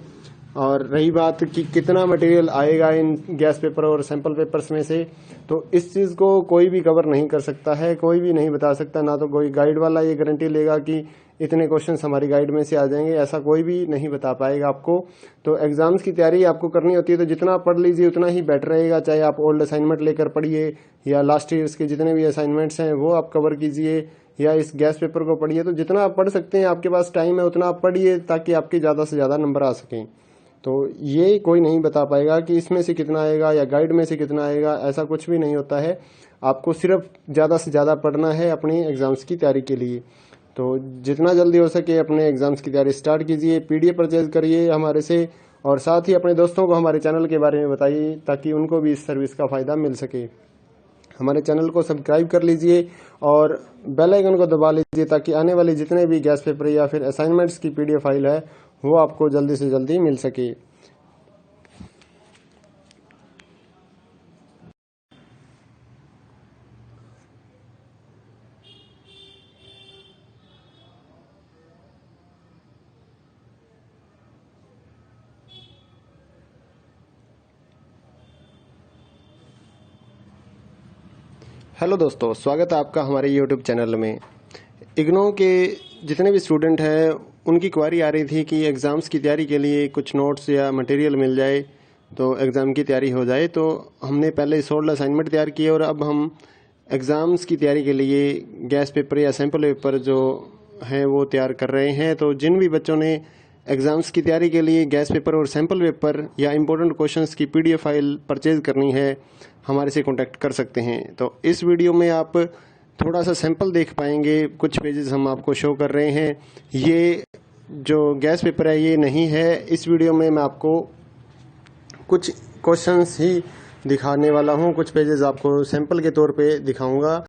Speaker 1: और रही बात कि कितना मटेरियल आएगा इन गैस पेपर और सैंपल पेपर्स में से, तो इस चीज़ को कोई भी कवर नहीं कर सकता है, कोई भी नहीं बता सकता, ना तो कोई गाइड वाला ये गारंटी लेगा कि इतने क्वेश्चंस हमारी गाइड में से आ जाएंगे, ऐसा कोई भी नहीं बता पाएगा आपको। तो एग्ज़ाम्स की तैयारी आपको करनी होती है तो जितना आप पढ़ लीजिए उतना ही बेटर रहेगा, चाहे आप ओल्ड असाइनमेंट लेकर पढ़िए या लास्ट ईयर्स के जितने भी असाइनमेंट्स हैं वो आप कवर कीजिए, या इस गैस पेपर को पढ़िए। तो जितना आप पढ़ सकते हैं, आपके पास टाइम है उतना आप पढ़िए ताकि आपके ज़्यादा से ज़्यादा नंबर आ सकें। तो ये कोई नहीं बता पाएगा कि इसमें से कितना आएगा या गाइड में से कितना आएगा, ऐसा कुछ भी नहीं होता है। आपको सिर्फ ज़्यादा से ज़्यादा पढ़ना है अपनी एग्ज़ाम्स की तैयारी के लिए। तो जितना जल्दी हो सके अपने एग्ज़ाम्स की तैयारी स्टार्ट कीजिए, PDF परचेज़ करिए हमारे से, और साथ ही अपने दोस्तों को हमारे चैनल के बारे में बताइए ताकि उनको भी इस सर्विस का फ़ायदा मिल सके। हमारे चैनल को सब्सक्राइब कर लीजिए और बेल आइकन को दबा लीजिए ताकि आने वाले जितने भी गैस पेपर या फिर असाइनमेंट्स की PDF फाइल है वो आपको जल्दी से जल्दी मिल सके। हेलो दोस्तों, स्वागत है आपका हमारे YouTube चैनल में। इग्नो के जितने भी स्टूडेंट हैं उनकी क्वारी आ रही थी कि एग्ज़ाम्स की तैयारी के लिए कुछ नोट्स या मटेरियल मिल जाए तो एग्ज़ाम की तैयारी हो जाए। तो हमने पहले सोल्ड असाइनमेंट तैयार किए और अब हम एग्ज़ाम्स की तैयारी के लिए गैस पेपर या सैम्पल पेपर जो हैं वो तैयार कर रहे हैं। तो जिन भी बच्चों ने एग्ज़ाम्स की तैयारी के लिए गैस पेपर और सैम्पल पेपर या इम्पोर्टेंट क्वेश्चंस की PDF फाइल परचेज़ करनी है हमारे से कांटेक्ट कर सकते हैं। तो इस वीडियो में आप थोड़ा सा सैंपल देख पाएंगे, कुछ पेजेस हम आपको शो कर रहे हैं। ये जो गैस पेपर है ये नहीं है, इस वीडियो में मैं आपको कुछ क्वेश्चंस ही दिखाने वाला हूँ, कुछ पेजेस आपको सैंपल के तौर पे दिखाऊंगा।